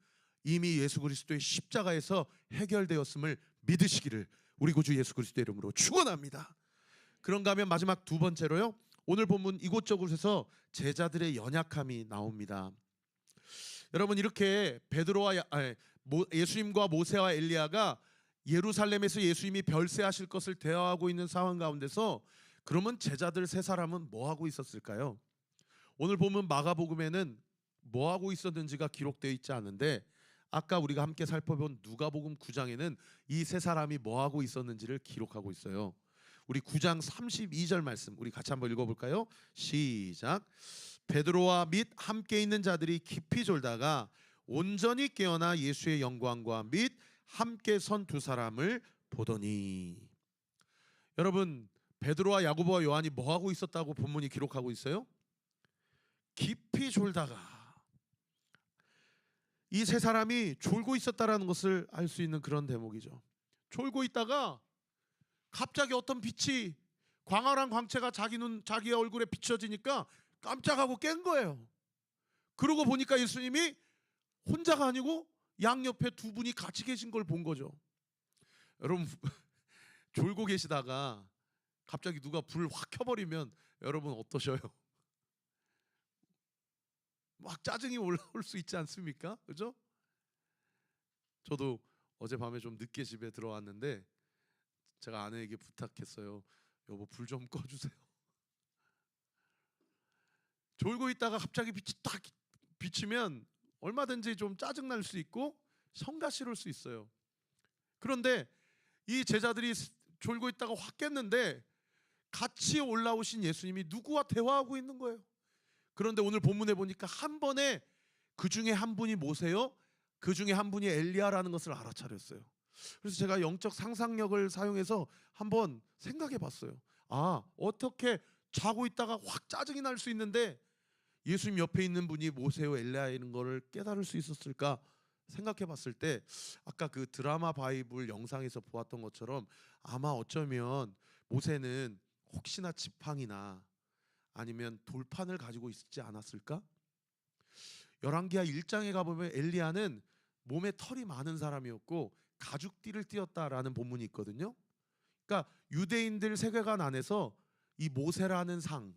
이미 예수 그리스도의 십자가에서 해결되었음을 믿으시기를 우리 구주 예수 그리스도의 이름으로 축원합니다. 그런가 하면 마지막 두 번째로요, 오늘 본문 이곳저곳에서 제자들의 연약함이 나옵니다. 여러분, 이렇게 예수님과 모세와 엘리야가 예루살렘에서 예수님이 별세하실 것을 대화하고 있는 상황 가운데서 그러면 제자들 세 사람은 뭐 하고 있었을까요? 오늘 보면 마가복음에는 뭐 하고 있었는지가 기록되어 있지 않은데 아까 우리가 함께 살펴본 누가복음 9장에는 이 세 사람이 뭐 하고 있었는지를 기록하고 있어요. 우리 9장 32절 말씀 우리 같이 한번 읽어볼까요? 시작. 베드로와 및 함께 있는 자들이 깊이 졸다가 온전히 깨어나 예수의 영광과 및 함께 선 두 사람을 보더니. 여러분, 베드로와 야고보와 요한이 뭐 하고 있었다고 본문이 기록하고 있어요? 깊이 졸다가. 이 세 사람이 졸고 있었다라는 것을 알 수 있는 그런 대목이죠. 졸고 있다가 갑자기 어떤 빛이, 광활한 광채가 자기의 얼굴에 비춰지니까 깜짝하고 깬 거예요. 그러고 보니까 예수님이 혼자가 아니고 양옆에 두 분이 같이 계신 걸 본 거죠. 여러분, 졸고 계시다가 갑자기 누가 불을 확 켜버리면 여러분 어떠셔요? 막 짜증이 올라올 수 있지 않습니까? 그죠? 저도 어젯밤에 좀 늦게 집에 들어왔는데 제가 아내에게 부탁했어요. 여보, 불 좀 꺼주세요. 졸고 있다가 갑자기 빛이 딱 비치면 얼마든지 좀 짜증날 수 있고 성가시러울 수 있어요. 그런데 이 제자들이 졸고 있다가 확 깼는데 같이 올라오신 예수님이 누구와 대화하고 있는 거예요. 그런데 오늘 본문에 보니까 한 번에 그 중에 한 분이 모세요, 그 중에 한 분이 엘리야라는 것을 알아차렸어요. 그래서 제가 영적 상상력을 사용해서 한번 생각해 봤어요. 아, 어떻게 자고 있다가 확 짜증이 날 수 있는데 예수님 옆에 있는 분이 모세요, 엘리야인 거를 깨달을 수 있었을까 생각해 봤을 때 아까 그 드라마 바이블 영상에서 보았던 것처럼 아마 어쩌면 모세는 혹시나 지팡이나 아니면 돌판을 가지고 있지 않았을까? 열왕기하 1장에 가보면 엘리야는 몸에 털이 많은 사람이었고 가죽띠를 띠었다라는 본문이 있거든요. 그러니까 유대인들 세계관 안에서 이 모세라는 상,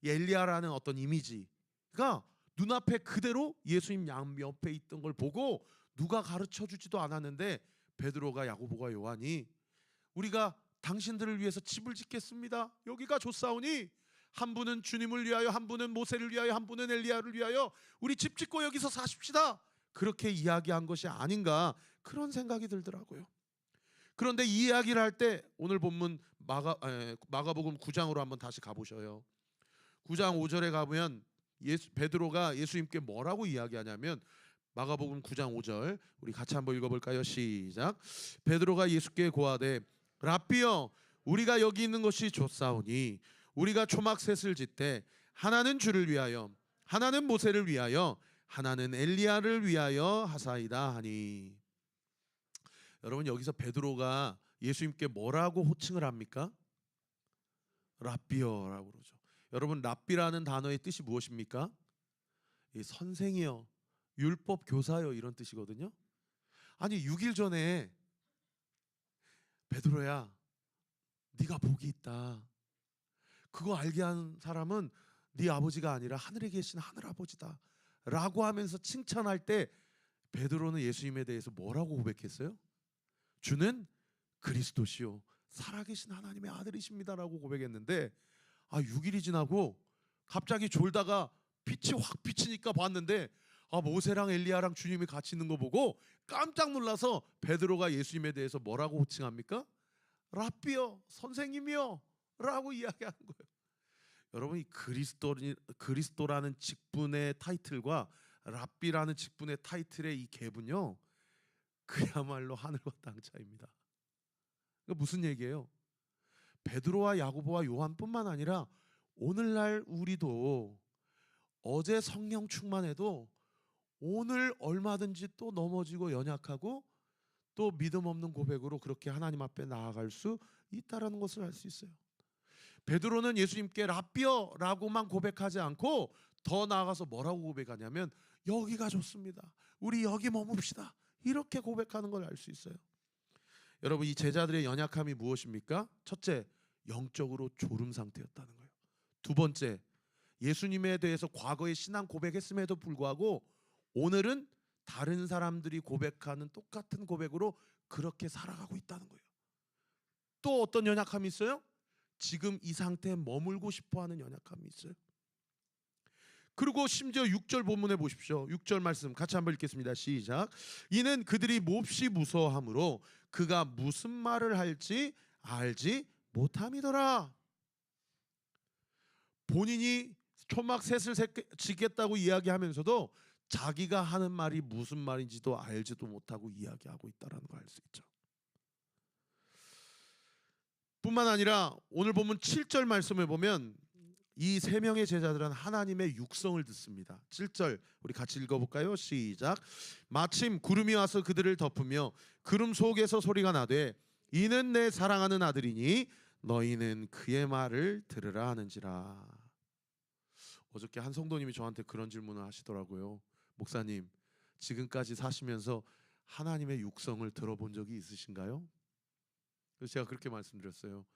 이 엘리야라는 어떤 이미지가 눈앞에 그대로 예수님 양옆에 있던 걸 보고 누가 가르쳐주지도 않았는데 베드로가 야고보가 요한이 우리가 당신들을 위해서 집을 짓겠습니다. 여기가 좋사오니 한 분은 주님을 위하여, 한 분은 모세를 위하여, 한 분은 엘리야를 위하여 우리 집 짓고 여기서 사십시다. 그렇게 이야기한 것이 아닌가 그런 생각이 들더라고요. 그런데 이 이야기를 할 때 오늘 본문 마가복음 9장으로 한번 다시 가보셔요. 9장 5절에 가보면 베드로가 예수님께 뭐라고 이야기하냐면 마가복음 9장 5절 우리 같이 한번 읽어볼까요? 시작. 베드로가 예수께 고하되 라삐여, 우리가 여기 있는 것이 좋사오니 우리가 초막셋을 짓되 하나는 주를 위하여, 하나는 모세를 위하여, 하나는 엘리야를 위하여 하사이다 하니. 여러분, 여기서 베드로가 예수님께 뭐라고 호칭을 합니까? 랍비여라고 그러죠. 여러분, 랍비라는 단어의 뜻이 무엇입니까? 이 선생이여, 율법 교사여, 이런 뜻이거든요. 아니, 6일 전에 베드로야, 네가 복이 있다. 그거 알게 한 사람은 네 아버지가 아니라 하늘에 계신 하늘아버지다 라고 하면서 칭찬할 때 베드로는 예수님에 대해서 뭐라고 고백했어요? 주는 그리스도시요 살아계신 하나님의 아들이십니다라고 고백했는데, 6일이 지나고 갑자기 졸다가 빛이 확 비치니까 봤는데 모세랑 엘리야랑 주님이 같이 있는 거 보고 깜짝 놀라서 베드로가 예수님에 대해서 뭐라고 호칭합니까? 랍비요, 선생님이요 라고 이야기하는 거예요. 여러분, 이 그리스도라는 직분의 타이틀과 랍비라는 직분의 타이틀의 이 갭은요, 그야말로 하늘과 땅 차이입니다. 그러니까 무슨 얘기예요? 베드로와 야고보와 요한뿐만 아니라 오늘날 우리도 어제 성령 충만해도 오늘 얼마든지 또 넘어지고 연약하고 또 믿음 없는 고백으로 그렇게 하나님 앞에 나아갈 수 있다라는 것을 알 수 있어요. 베드로는 예수님께 랍비여라고만 고백하지 않고 더 나아가서 뭐라고 고백하냐면 여기가 좋습니다. 우리 여기 머뭅시다. 이렇게 고백하는 걸 알 수 있어요. 여러분, 이 제자들의 연약함이 무엇입니까? 첫째, 영적으로 졸음 상태였다는 거예요. 두 번째, 예수님에 대해서 과거에 신앙 고백했음에도 불구하고 오늘은 다른 사람들이 고백하는 똑같은 고백으로 그렇게 살아가고 있다는 거예요. 또 어떤 연약함이 있어요? 지금 이 상태에 머물고 싶어하는 연약함이 있어요. 그리고 심지어 6절 본문에 보십시오. 6절 말씀 같이 한번 읽겠습니다. 시작. 이는 그들이 몹시 무서워하므로 그가 무슨 말을 할지 알지 못함이더라. 본인이 초막셋을 짓겠다고 이야기하면서도 자기가 하는 말이 무슨 말인지도 알지도 못하고 이야기하고 있다는 걸 알 수 있죠. 뿐만 아니라 오늘 본문 7절 말씀을 보면 이 세 명의 제자들은 하나님의 육성을 듣습니다. 7절 우리 같이 읽어볼까요? 시작. 마침 구름이 와서 그들을 덮으며 구름 속에서 소리가 나되 이는 내 사랑하는 아들이니 너희는 그의 말을 들으라 하는지라. 어저께 한 성도님이 저한테 그런 질문을 하시더라고요. 목사님, 지금까지 사시면서 하나님의 육성을 들어본 적이 있으신가요? 그래서 제가 그렇게 말씀드렸어요.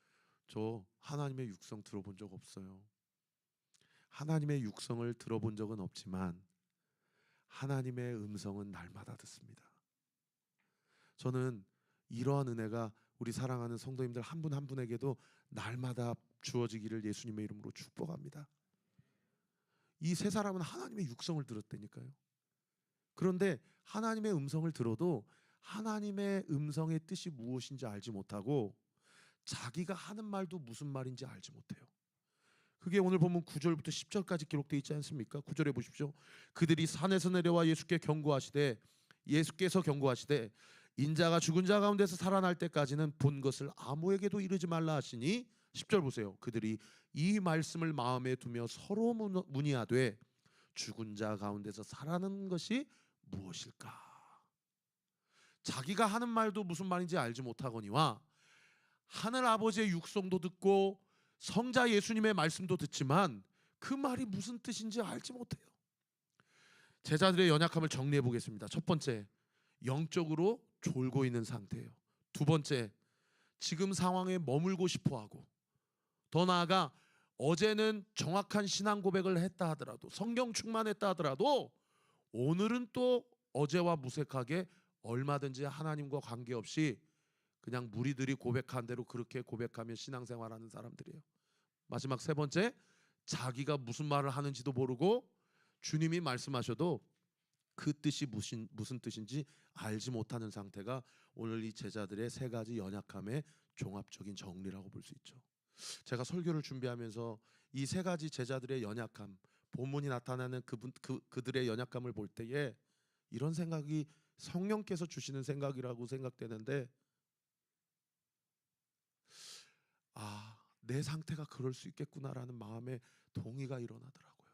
저 하나님의 육성 들어본 적 없어요. 하나님의 육성을 들어본 적은 없지만 하나님의 음성은 날마다 듣습니다. 저는 이러한 은혜가 우리 사랑하는 성도님들 한 분 한 분에게도 날마다 주어지기를 예수님의 이름으로 축복합니다. 이 세 사람은 하나님의 육성을 들었다니까요. 그런데 하나님의 음성을 들어도 하나님의 음성의 뜻이 무엇인지 알지 못하고 자기가 하는 말도 무슨 말인지 알지 못해요. 그게 오늘 보면 9절부터 10절까지 기록되어 있지 않습니까? 9절에 보십시오. 그들이 산에서 내려와 예수께서 경고하시되 인자가 죽은 자 가운데서 살아날 때까지는 본 것을 아무에게도 이르지 말라 하시니 10절 보세요. 그들이 이 말씀을 마음에 두며 서로 문의하되 죽은 자 가운데서 살아나는 것이 무엇일까? 자기가 하는 말도 무슨 말인지 알지 못하거니와 하늘 아버지의 육성도 듣고 성자 예수님의 말씀도 듣지만 그 말이 무슨 뜻인지 알지 못해요. 제자들의 연약함을 정리해 보겠습니다. 첫 번째, 영적으로 졸고 있는 상태예요. 두 번째, 지금 상황에 머물고 싶어하고, 더 나아가 어제는 정확한 신앙 고백을 했다 하더라도, 성경 충만했다 하더라도 오늘은 또 어제와 무색하게 얼마든지 하나님과 관계없이 그냥 무리들이 고백한 대로 그렇게 고백하며 신앙생활하는 사람들이에요. 마지막 세 번째, 자기가 무슨 말을 하는지도 모르고 주님이 말씀하셔도 그 뜻이 무슨 뜻인지 알지 못하는 상태가 오늘 이 제자들의 세 가지 연약함의 종합적인 정리라고 볼 수 있죠. 제가 설교를 준비하면서 이 세 가지 제자들의 연약함, 본문이 나타나는 그들의 연약함을 볼 때에 이런 생각이 성령께서 주시는 생각이라고 생각되는데, 내 상태가 그럴 수 있겠구나라는 마음에 동의가 일어나더라고요.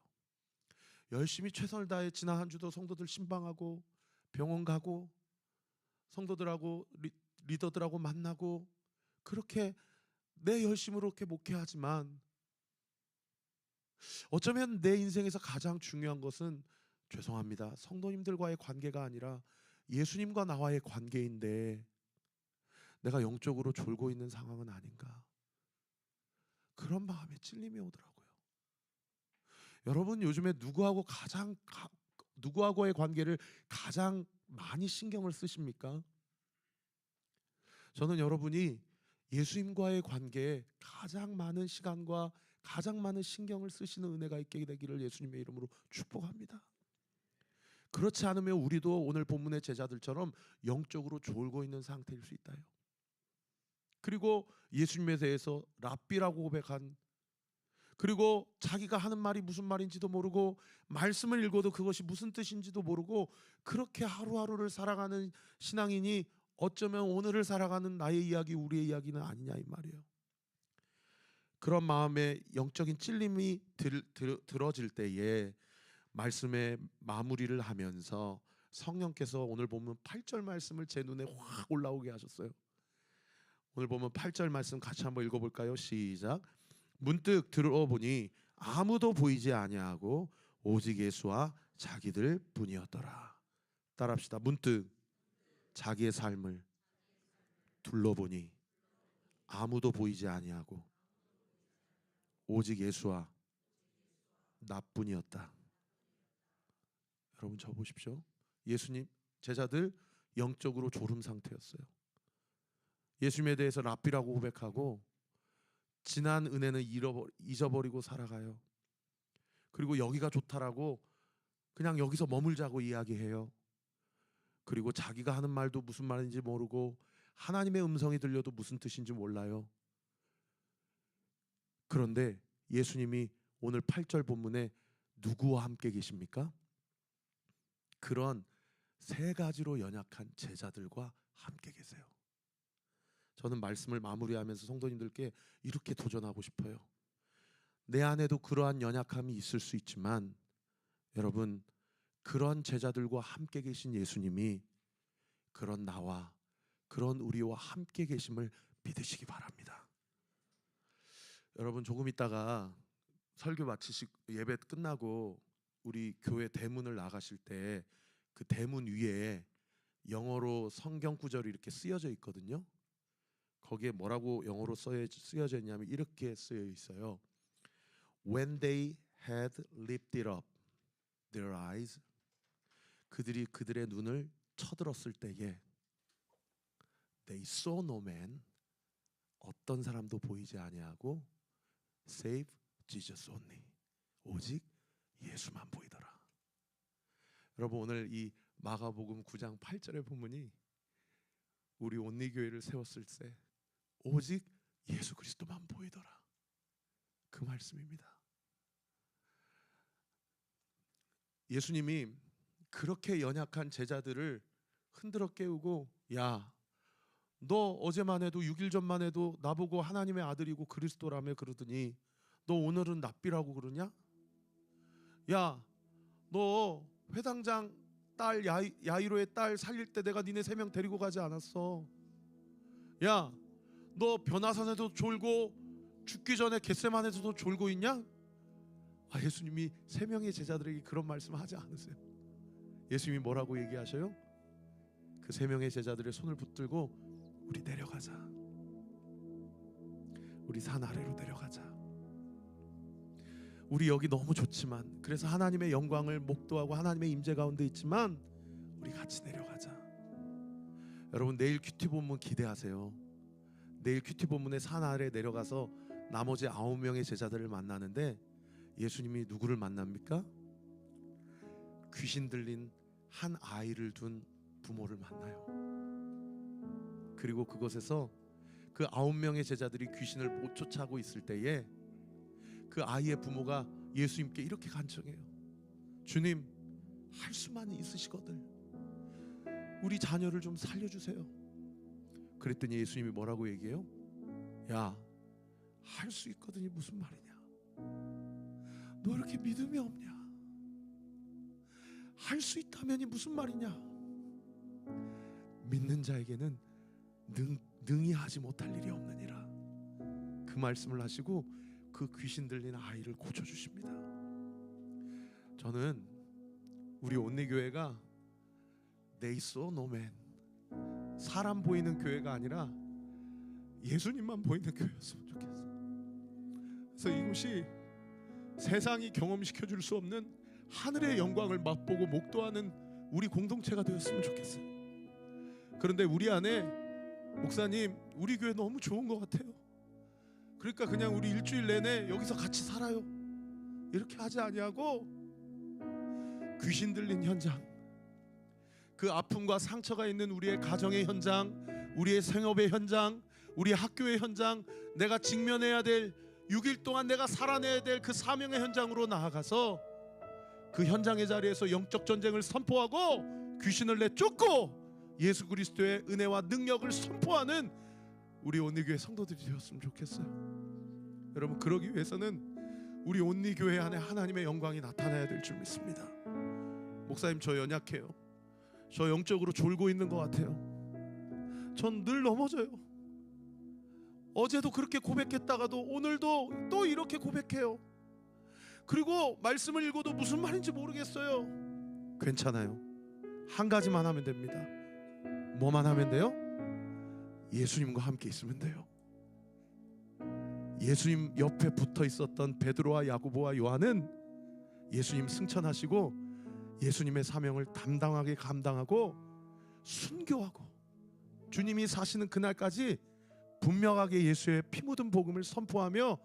열심히 최선을 다해 지난 한 주도 성도들 신방하고 병원 가고 성도들하고 리더들하고 만나고 그렇게 내 열심으로 이렇게 목회하지만 어쩌면 내 인생에서 가장 중요한 것은 죄송합니다. 성도님들과의 관계가 아니라 예수님과 나와의 관계인데 내가 영적으로 졸고 있는 상황은 아닌가. 그런 마음에 찔림이 오더라고요. 여러분 요즘에 누구하고의 관계를 가장 많이 신경을 쓰십니까? 저는 여러분이 예수님과의 관계에 가장 많은 시간과 가장 많은 신경을 쓰시는 은혜가 있게 되기를 예수님의 이름으로 축복합니다. 그렇지 않으면 우리도 오늘 본문의 제자들처럼 영적으로 졸고 있는 상태일 수 있다요. 그리고 예수님에 대해서 랍비라고 고백한, 그리고 자기가 하는 말이 무슨 말인지도 모르고 말씀을 읽어도 그것이 무슨 뜻인지도 모르고 그렇게 하루하루를 살아가는 신앙인이 어쩌면 오늘을 살아가는 나의 이야기, 우리의 이야기는 아니냐 이 말이에요. 그런 마음에 영적인 찔림이 들어질 때에 말씀의 마무리를 하면서 성령께서 오늘 보면 8절 말씀을 제 눈에 확 올라오게 하셨어요. 오늘 보면 8절 말씀 같이 한번 읽어볼까요? 시작. 문득 들어보니 아무도 보이지 아니하고 오직 예수와 자기들 뿐이었더라. 따라합시다. 문득 자기의 삶을 둘러보니 아무도 보이지 아니하고 오직 예수와 나뿐이었다. 여러분 저 보십시오. 예수님 제자들 영적으로 졸음 상태였어요. 예수님에 대해서 랍비라고 고백하고 지난 은혜는 잊어버리고 살아가요. 그리고 여기가 좋다라고 그냥 여기서 머물자고 이야기해요. 그리고 자기가 하는 말도 무슨 말인지 모르고 하나님의 음성이 들려도 무슨 뜻인지 몰라요. 그런데 예수님이 오늘 8절 본문에 누구와 함께 계십니까? 그런 세 가지로 연약한 제자들과 함께 계세요. 저는 말씀을 마무리하면서 성도님들께 이렇게 도전하고 싶어요. 내 안에도 그러한 연약함이 있을 수 있지만 여러분 그런 제자들과 함께 계신 예수님이 그런 나와 그런 우리와 함께 계심을 믿으시기 바랍니다. 여러분 조금 있다가 설교 마치시고 예배 끝나고 우리 교회 대문을 나가실 때 그 대문 위에 영어로 성경 구절이 이렇게 쓰여져 있거든요. 거기에 뭐라고 영어로 쓰여져 있냐면 이렇게 쓰여 있어요. When they had lifted up their eyes, 그들이 그들의 눈을 쳐들었을 때에 they saw no man, 어떤 사람도 보이지 아니하고 save Jesus only, 오직 예수만 보이더라. 여러분 오늘 이 마가복음 9장 8절의 본문이 우리 온리교회를 세웠을 때 오직 예수 그리스도만 보이더라. 그 말씀입니다. 예수님이 그렇게 연약한 제자들을 흔들어 깨우고 야, 너 어제만 해도 6일 전만 해도 나보고 하나님의 아들이고 그리스도라며 그러더니 너 오늘은 랍비라고 그러냐? 야, 너 회당장 딸 야이로의 딸 살릴 때 내가 니네 3명 데리고 가지 않았어? 야, 너 변화산에도 졸고 죽기 전에 겟세마네에서도 졸고 있냐? 예수님이 3명의 제자들에게 그런 말씀 하지 않으세요. 예수님이 뭐라고 얘기하셔요? 그 3명의 제자들의 손을 붙들고 우리 내려가자. 우리 산 아래로 내려가자. 우리 여기 너무 좋지만 그래서 하나님의 영광을 목도하고 하나님의 임재 가운데 있지만 우리 같이 내려가자. 여러분 내일 큐티 본문 기대하세요. 내일 큐티 본문의 산 아래 내려가서 나머지 9명의 제자들을 만나는데 예수님이 누구를 만납니까? 귀신 들린 한 아이를 둔 부모를 만나요. 그리고 그곳에서 그 9명의 제자들이 귀신을 못 쫓아오고 있을 때에 그 아이의 부모가 예수님께 이렇게 간청해요. 주님, 할 수만 있으시거든 우리 자녀를 좀 살려주세요. 그랬더니 예수님이 뭐라고 얘기해요? 야, 할 수 있거든이 무슨 말이냐? 너 이렇게 믿음이 없냐? 할 수 있다면이 무슨 말이냐? 믿는 자에게는 능히 하지 못할 일이 없느니라. 그 말씀을 하시고 그 귀신 들린 아이를 고쳐주십니다. 저는 우리 온리교회가 네이소 노맨, 사람 보이는 교회가 아니라 예수님만 보이는 교회였으면 좋겠어요. 그래서 이곳이 세상이 경험시켜줄 수 없는 하늘의 영광을 맛보고 목도하는 우리 공동체가 되었으면 좋겠어요. 그런데 우리 안에 목사님, 우리 교회 너무 좋은 것 같아요. 그러니까 그냥 우리 일주일 내내 여기서 같이 살아요, 이렇게 하지 아니하고 귀신 들린 현장, 그 아픔과 상처가 있는 우리의 가정의 현장, 우리의 생업의 현장, 우리 학교의 현장, 내가 직면해야 될 6일 동안 내가 살아내야 될 그 사명의 현장으로 나아가서 그 현장의 자리에서 영적 전쟁을 선포하고 귀신을 내쫓고 예수 그리스도의 은혜와 능력을 선포하는 우리 온리교회 성도들이 되었으면 좋겠어요. 여러분, 그러기 위해서는 우리 온리교회 안에 하나님의 영광이 나타나야 될 줄 믿습니다. 목사님, 저 연약해요. 저 영적으로 졸고 있는 것 같아요. 전 늘 넘어져요. 어제도 그렇게 고백했다가도 오늘도 또 이렇게 고백해요. 그리고 말씀을 읽어도 무슨 말인지 모르겠어요. 괜찮아요. 한 가지만 하면 됩니다. 뭐만 하면 돼요? 예수님과 함께 있으면 돼요. 예수님 옆에 붙어 있었던 베드로와 야고보와 요한은 예수님 승천하시고 예수님의 사명을 담당하게 감당하고 순교하고 주님이 사시는 그날까지 분명하게 예수의 피 묻은 복음을 선포하며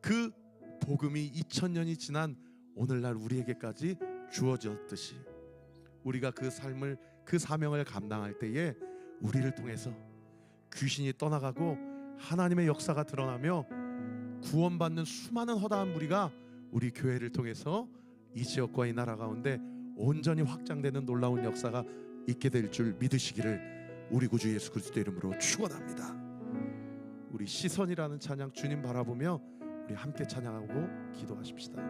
그 복음이 2000년이 지난 오늘날 우리에게까지 주어졌듯이 우리가 그 삶을, 그 사명을 감당할 때에 우리를 통해서 귀신이 떠나가고 하나님의 역사가 드러나며 구원받는 수많은 허다한 무리가 우리 교회를 통해서 이 지역과 이 나라 가운데 온전히 확장되는 놀라운 역사가 있게 될 줄 믿으시기를 우리 구주 예수 그리스도 이름으로 축원합니다. 우리 시선이라는 찬양 주님 바라보며 우리 함께 찬양하고 기도하십시다.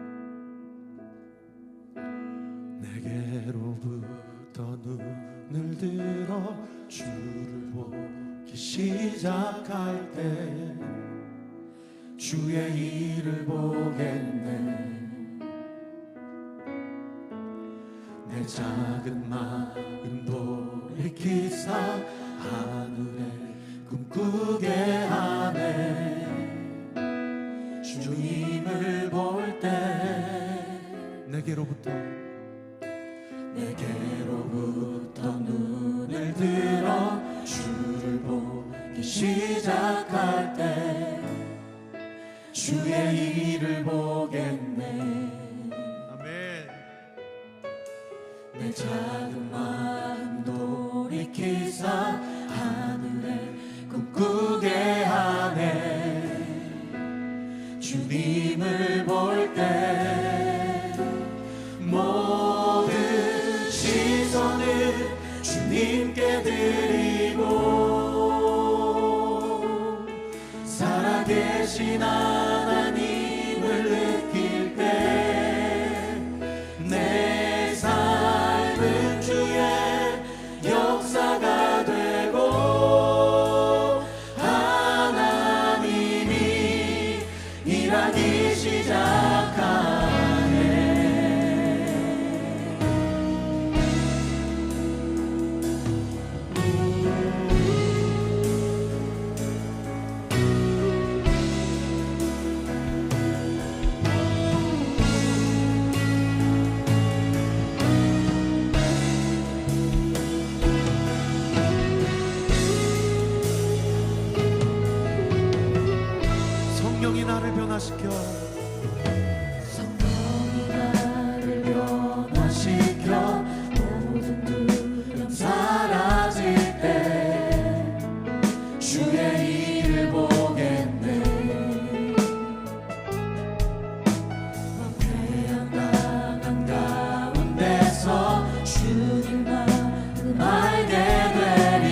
내게로부터 눈을 들어 주를 보기 시작할 때 주의 일을 보겠네. 내 작은 마음 돌이키사 하늘에 꿈꾸게 하네. 주님을 볼 때 내게로부터 눈을 들어 주를 보기 시작할 때 주의 일을 보겠네. 아멘. 내 작은 마음 돌이키사 하늘에 꿈꾸게 하네. 주님을 볼 때 모든 시선을 주님께 드리고 살아계신 하나님을 느낄 때 내 삶은 주의 역사가 되고 하나님이 일하기 시작하네. 성령이 나를 변화시켜 모든 두려움 사라질 때 주의 일을 보겠네. 태양 강한 가운데서 주님만 알게 되리.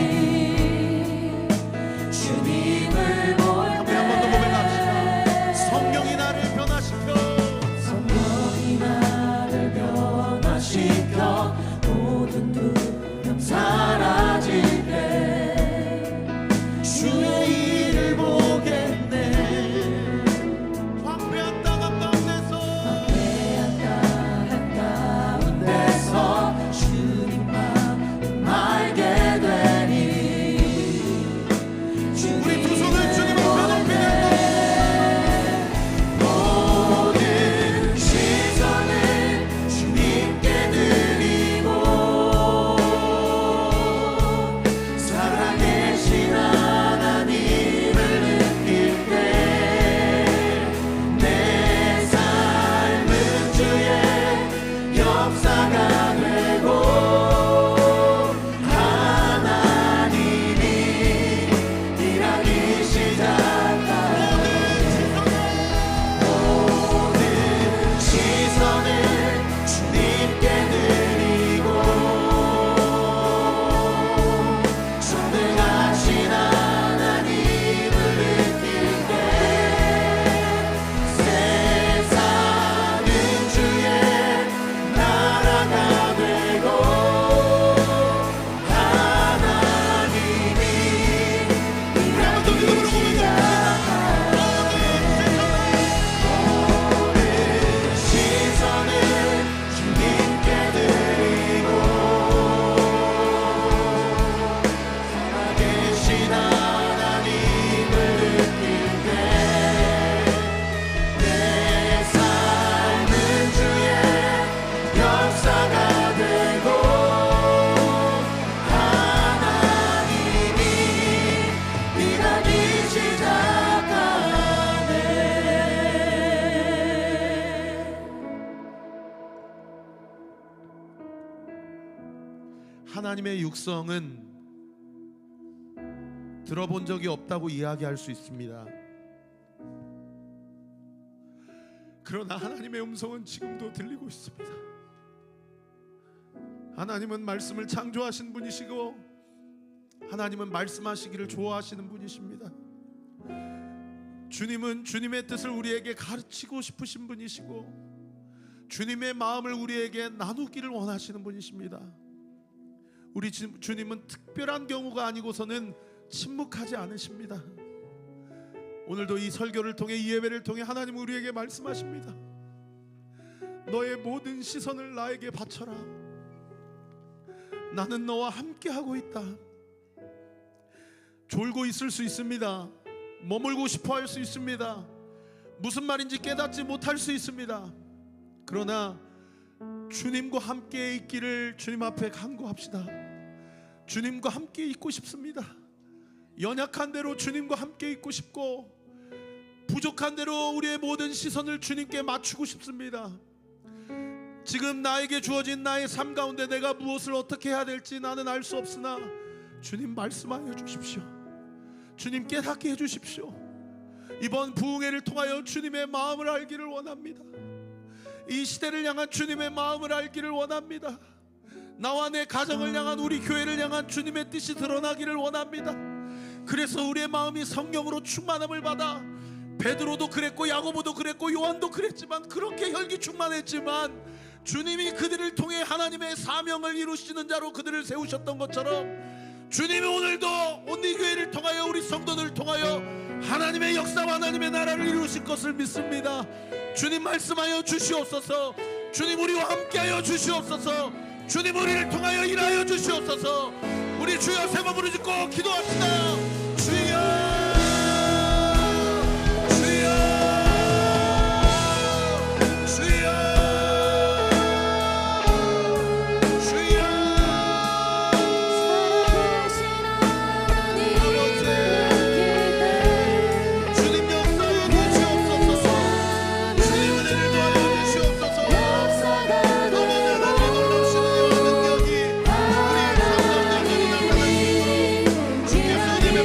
주님을 볼 때 하나님의 육성은 들어본 적이 없다고 이야기할 수 있습니다. 그러나 하나님의 음성은 지금도 들리고 있습니다. 하나님은 말씀을 창조하신 분이시고 하나님은 말씀하시기를 좋아하시는 분이십니다. 주님은 주님의 뜻을 우리에게 가르치고 싶으신 분이시고 주님의 마음을 우리에게 나누기를 원하시는 분이십니다. 우리 주님은 특별한 경우가 아니고서는 침묵하지 않으십니다. 오늘도 이 설교를 통해 이 예배를 통해 하나님은 우리에게 말씀하십니다. 너의 모든 시선을 나에게 바쳐라. 나는 너와 함께하고 있다. 졸고 있을 수 있습니다. 머물고 싶어 할 수 있습니다. 무슨 말인지 깨닫지 못할 수 있습니다. 그러나 주님과 함께 있기를 주님 앞에 간구합시다. 주님과 함께 있고 싶습니다. 연약한 대로 주님과 함께 있고 싶고 부족한 대로 우리의 모든 시선을 주님께 맞추고 싶습니다. 지금 나에게 주어진 나의 삶 가운데 내가 무엇을 어떻게 해야 될지 나는 알 수 없으나 주님 말씀하여 주십시오. 주님 깨닫게 해주십시오. 이번 부흥회를 통하여 주님의 마음을 알기를 원합니다. 이 시대를 향한 주님의 마음을 알기를 원합니다. 나와 내 가정을 향한 우리 교회를 향한 주님의 뜻이 드러나기를 원합니다. 그래서 우리의 마음이 성령으로 충만함을 받아 베드로도 그랬고 야고보도 그랬고 요한도 그랬지만 그렇게 혈기 충만했지만 주님이 그들을 통해 하나님의 사명을 이루시는 자로 그들을 세우셨던 것처럼 주님이 오늘도 온리교회를 통하여 우리 성도들을 통하여 하나님의 역사와 하나님의 나라를 이루실 것을 믿습니다. 주님 말씀하여 주시옵소서. 주님 우리와 함께하여 주시옵소서. 주님 우리를 통하여 일하여 주시옵소서. 우리 주여 세 번 부르짖고 기도합시다. 주여 주께서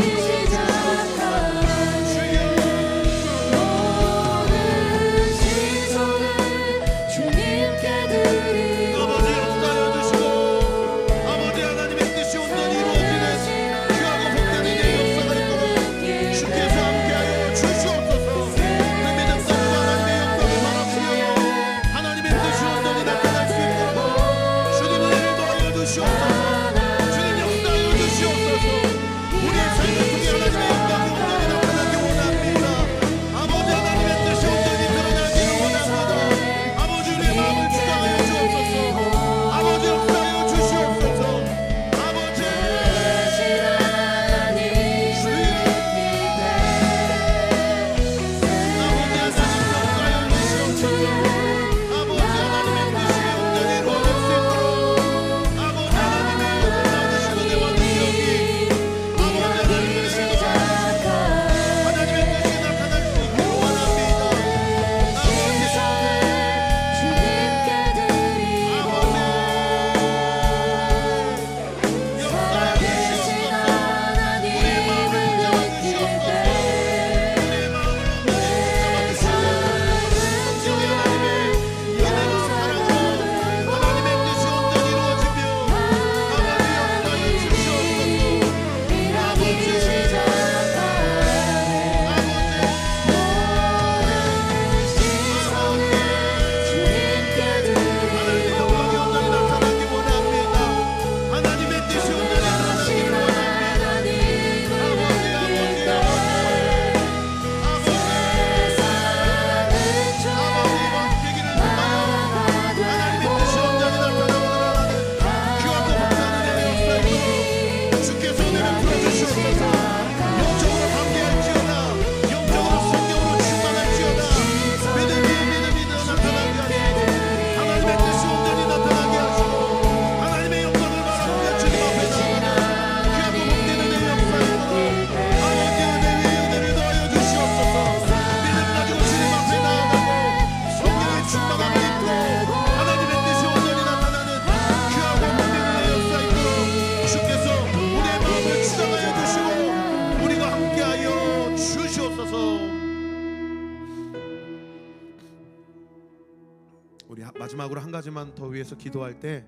우리 마지막으로 한 가지만 더 위해서 기도할 때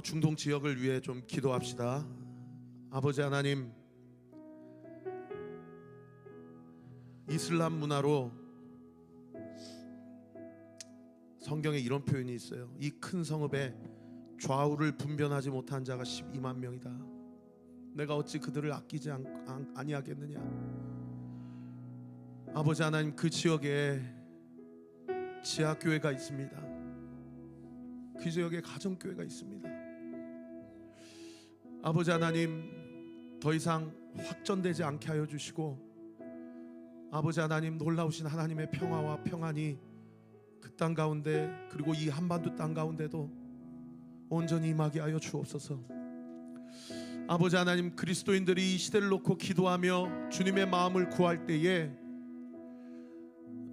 중동 지역을 위해 좀 기도합시다. 아버지 하나님, 이슬람 문화로 성경에 이런 표현이 있어요. 이 큰 성읍에 좌우를 분별하지 못한 자가 12만 명이다. 내가 어찌 그들을 아끼지 아니하겠느냐. 아버지 하나님, 그 지역에 지하교회가 있습니다. 그 지역에 가정교회가 있습니다. 아버지 하나님, 더 이상 확전되지 않게 하여 주시고, 아버지 하나님, 놀라우신 하나님의 평화와 평안이 그 땅 가운데, 그리고 이 한반도 땅 가운데도 온전히 임하게 하여 주옵소서. 아버지 하나님, 그리스도인들이 이 시대를 놓고 기도하며 주님의 마음을 구할 때에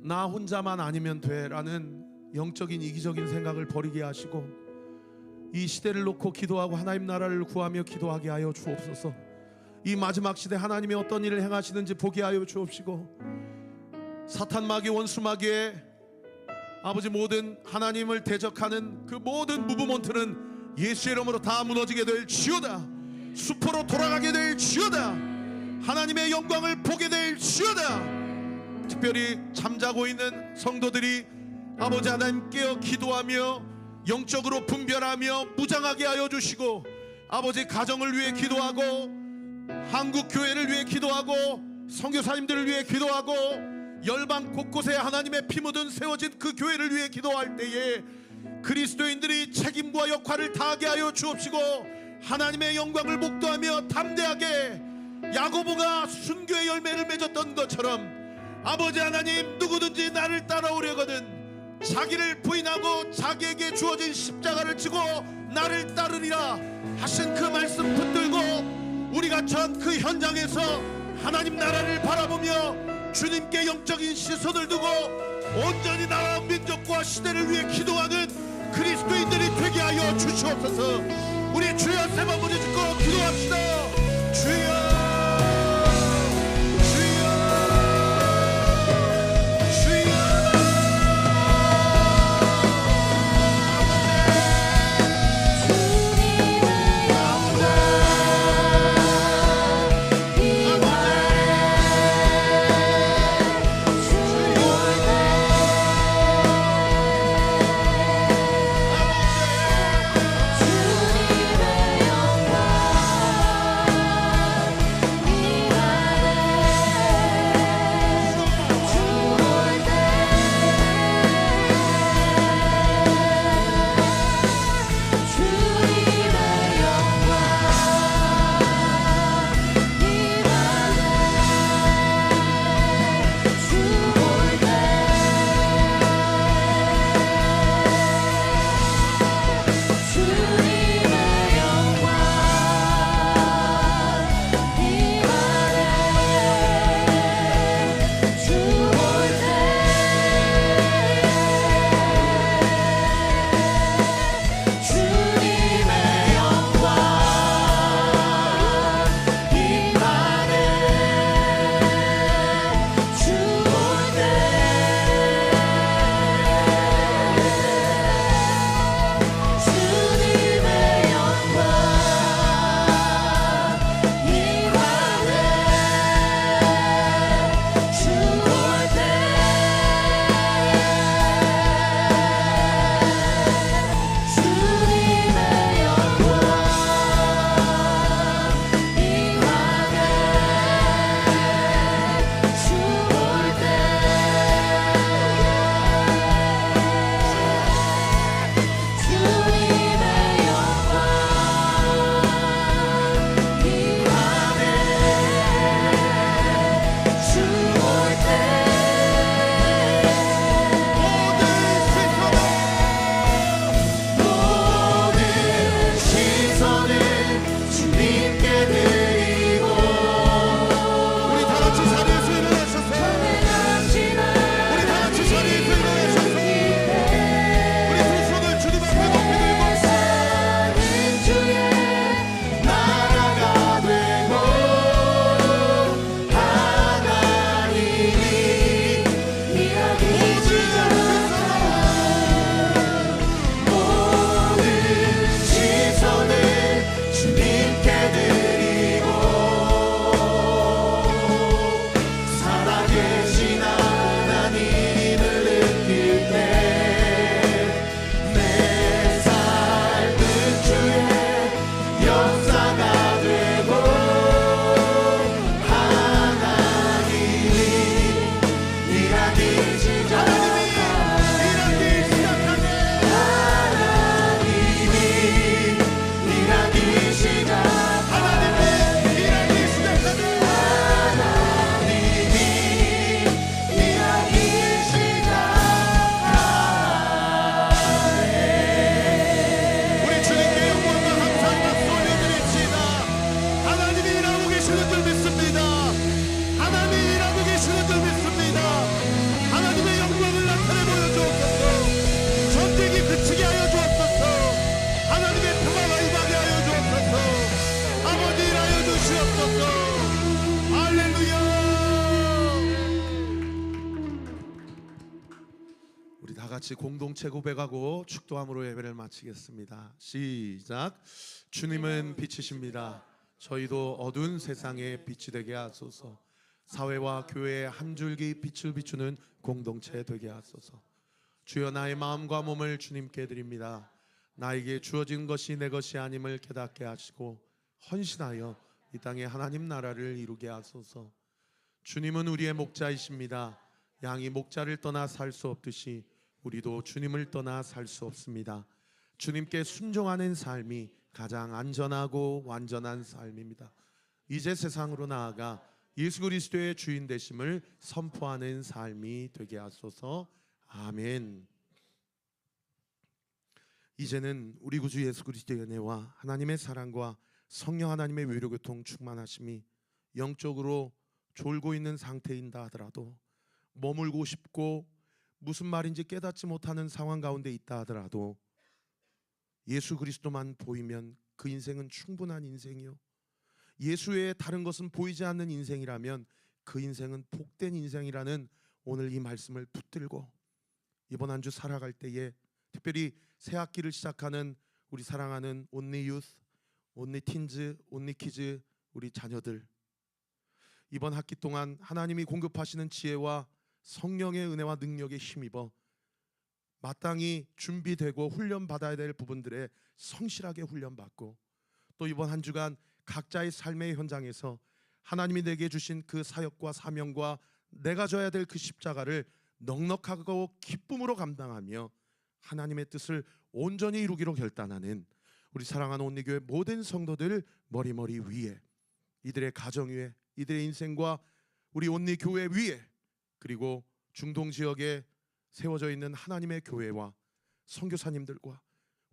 나 혼자만 아니면 돼라는 영적인 이기적인 생각을 버리게 하시고, 이 시대를 놓고 기도하고 하나님 나라를 구하며 기도하게 하여 주옵소서. 이 마지막 시대 하나님이 어떤 일을 행하시는지 보게 하여 주옵시고, 사탄 마귀 원수 마귀의 아버지 모든 하나님을 대적하는 그 모든 무브먼트는 예수의 이름으로 다 무너지게 될 지어다. 수포로 돌아가게 될 지어다. 하나님의 영광을 보게 될 지어다. 특별히 잠자고 있는 성도들이 아버지 하나님 깨어 기도하며 영적으로 분별하며 무장하게 하여 주시고, 아버지 가정을 위해 기도하고, 한국 교회를 위해 기도하고, 선교사님들을 위해 기도하고, 열방 곳곳에 하나님의 피 묻은 세워진 그 교회를 위해 기도할 때에 그리스도인들이 책임과 역할을 다하게 하여 주옵시고, 하나님의 영광을 목도하며 담대하게 야고보가 순교의 열매를 맺었던 것처럼 아버지 하나님, 누구든지 나를 따라오려거든 자기를 부인하고 자기에게 주어진 십자가를 지고 나를 따르리라 하신 그 말씀 붙들고, 우리가 전 그 현장에서 하나님 나라를 바라보며 주님께 영적인 시선을 두고 온전히 나라 민족과 시대를 위해 기도하는 그리스도인들이 되게 하여 주시옵소서. 우리 주여 세 번 부르짖고 기도합시다. 주여, 주여, 주여. 우리 다 같이 공동체 고백하고 축도함으로 예배를 마치겠습니다. 시작. 주님은 빛이십니다. 저희도 어두운 세상에 빛이 되게 하소서. 사회와 교회의 한 줄기 빛을 비추는 공동체 되게 하소서. 주여 나의 마음과 몸을 주님께 드립니다. 나에게 주어진 것이 내 것이 아님을 깨닫게 하시고 헌신하여 이 땅에 하나님 나라를 이루게 하소서. 주님은 우리의 목자이십니다. 양이 목자를 떠나 살 수 없듯이 우리도 주님을 떠나 살 수 없습니다. 주님께 순종하는 삶이 가장 안전하고 완전한 삶입니다. 이제 세상으로 나아가 예수 그리스도의 주인 되심을 선포하는 삶이 되게 하소서. 아멘. 이제는 우리 구주 예수 그리스도의 은혜와 하나님의 사랑과 성령 하나님의 위로교통 충만하심이 영적으로 졸고 있는 상태인다 하더라도, 머물고 싶고 무슨 말인지 깨닫지 못하는 상황 가운데 있다 하더라도 예수 그리스도만 보이면 그 인생은 충분한 인생이요, 예수 외에 다른 것은 보이지 않는 인생이라면 그 인생은 복된 인생이라는 오늘 이 말씀을 붙들고 이번 한 주 살아갈 때에, 특별히 새 학기를 시작하는 우리 사랑하는 온리 유스, 온리 틴즈, 온리 키즈 우리 자녀들, 이번 학기 동안 하나님이 공급하시는 지혜와 성령의 은혜와 능력에 힘입어 마땅히 준비되고 훈련받아야 될 부분들에 성실하게 훈련받고, 또 이번 한 주간 각자의 삶의 현장에서 하나님이 내게 주신 그 사역과 사명과 내가 져야 될 그 십자가를 넉넉하고 기쁨으로 감당하며 하나님의 뜻을 온전히 이루기로 결단하는 우리 사랑하는 온리교회 모든 성도들 머리 위에, 이들의 가정 위에, 이들의 인생과 우리 온리교회 위에, 그리고 중동 지역에 세워져 있는 하나님의 교회와 선교사님들과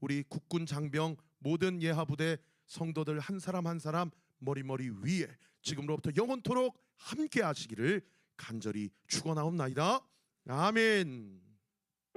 우리 국군 장병 모든 예하부대 성도들 한 사람 한 사람 머리 위에 지금로부터 영원토록 함께 하시기를 간절히 축원하옵나이다. 아멘.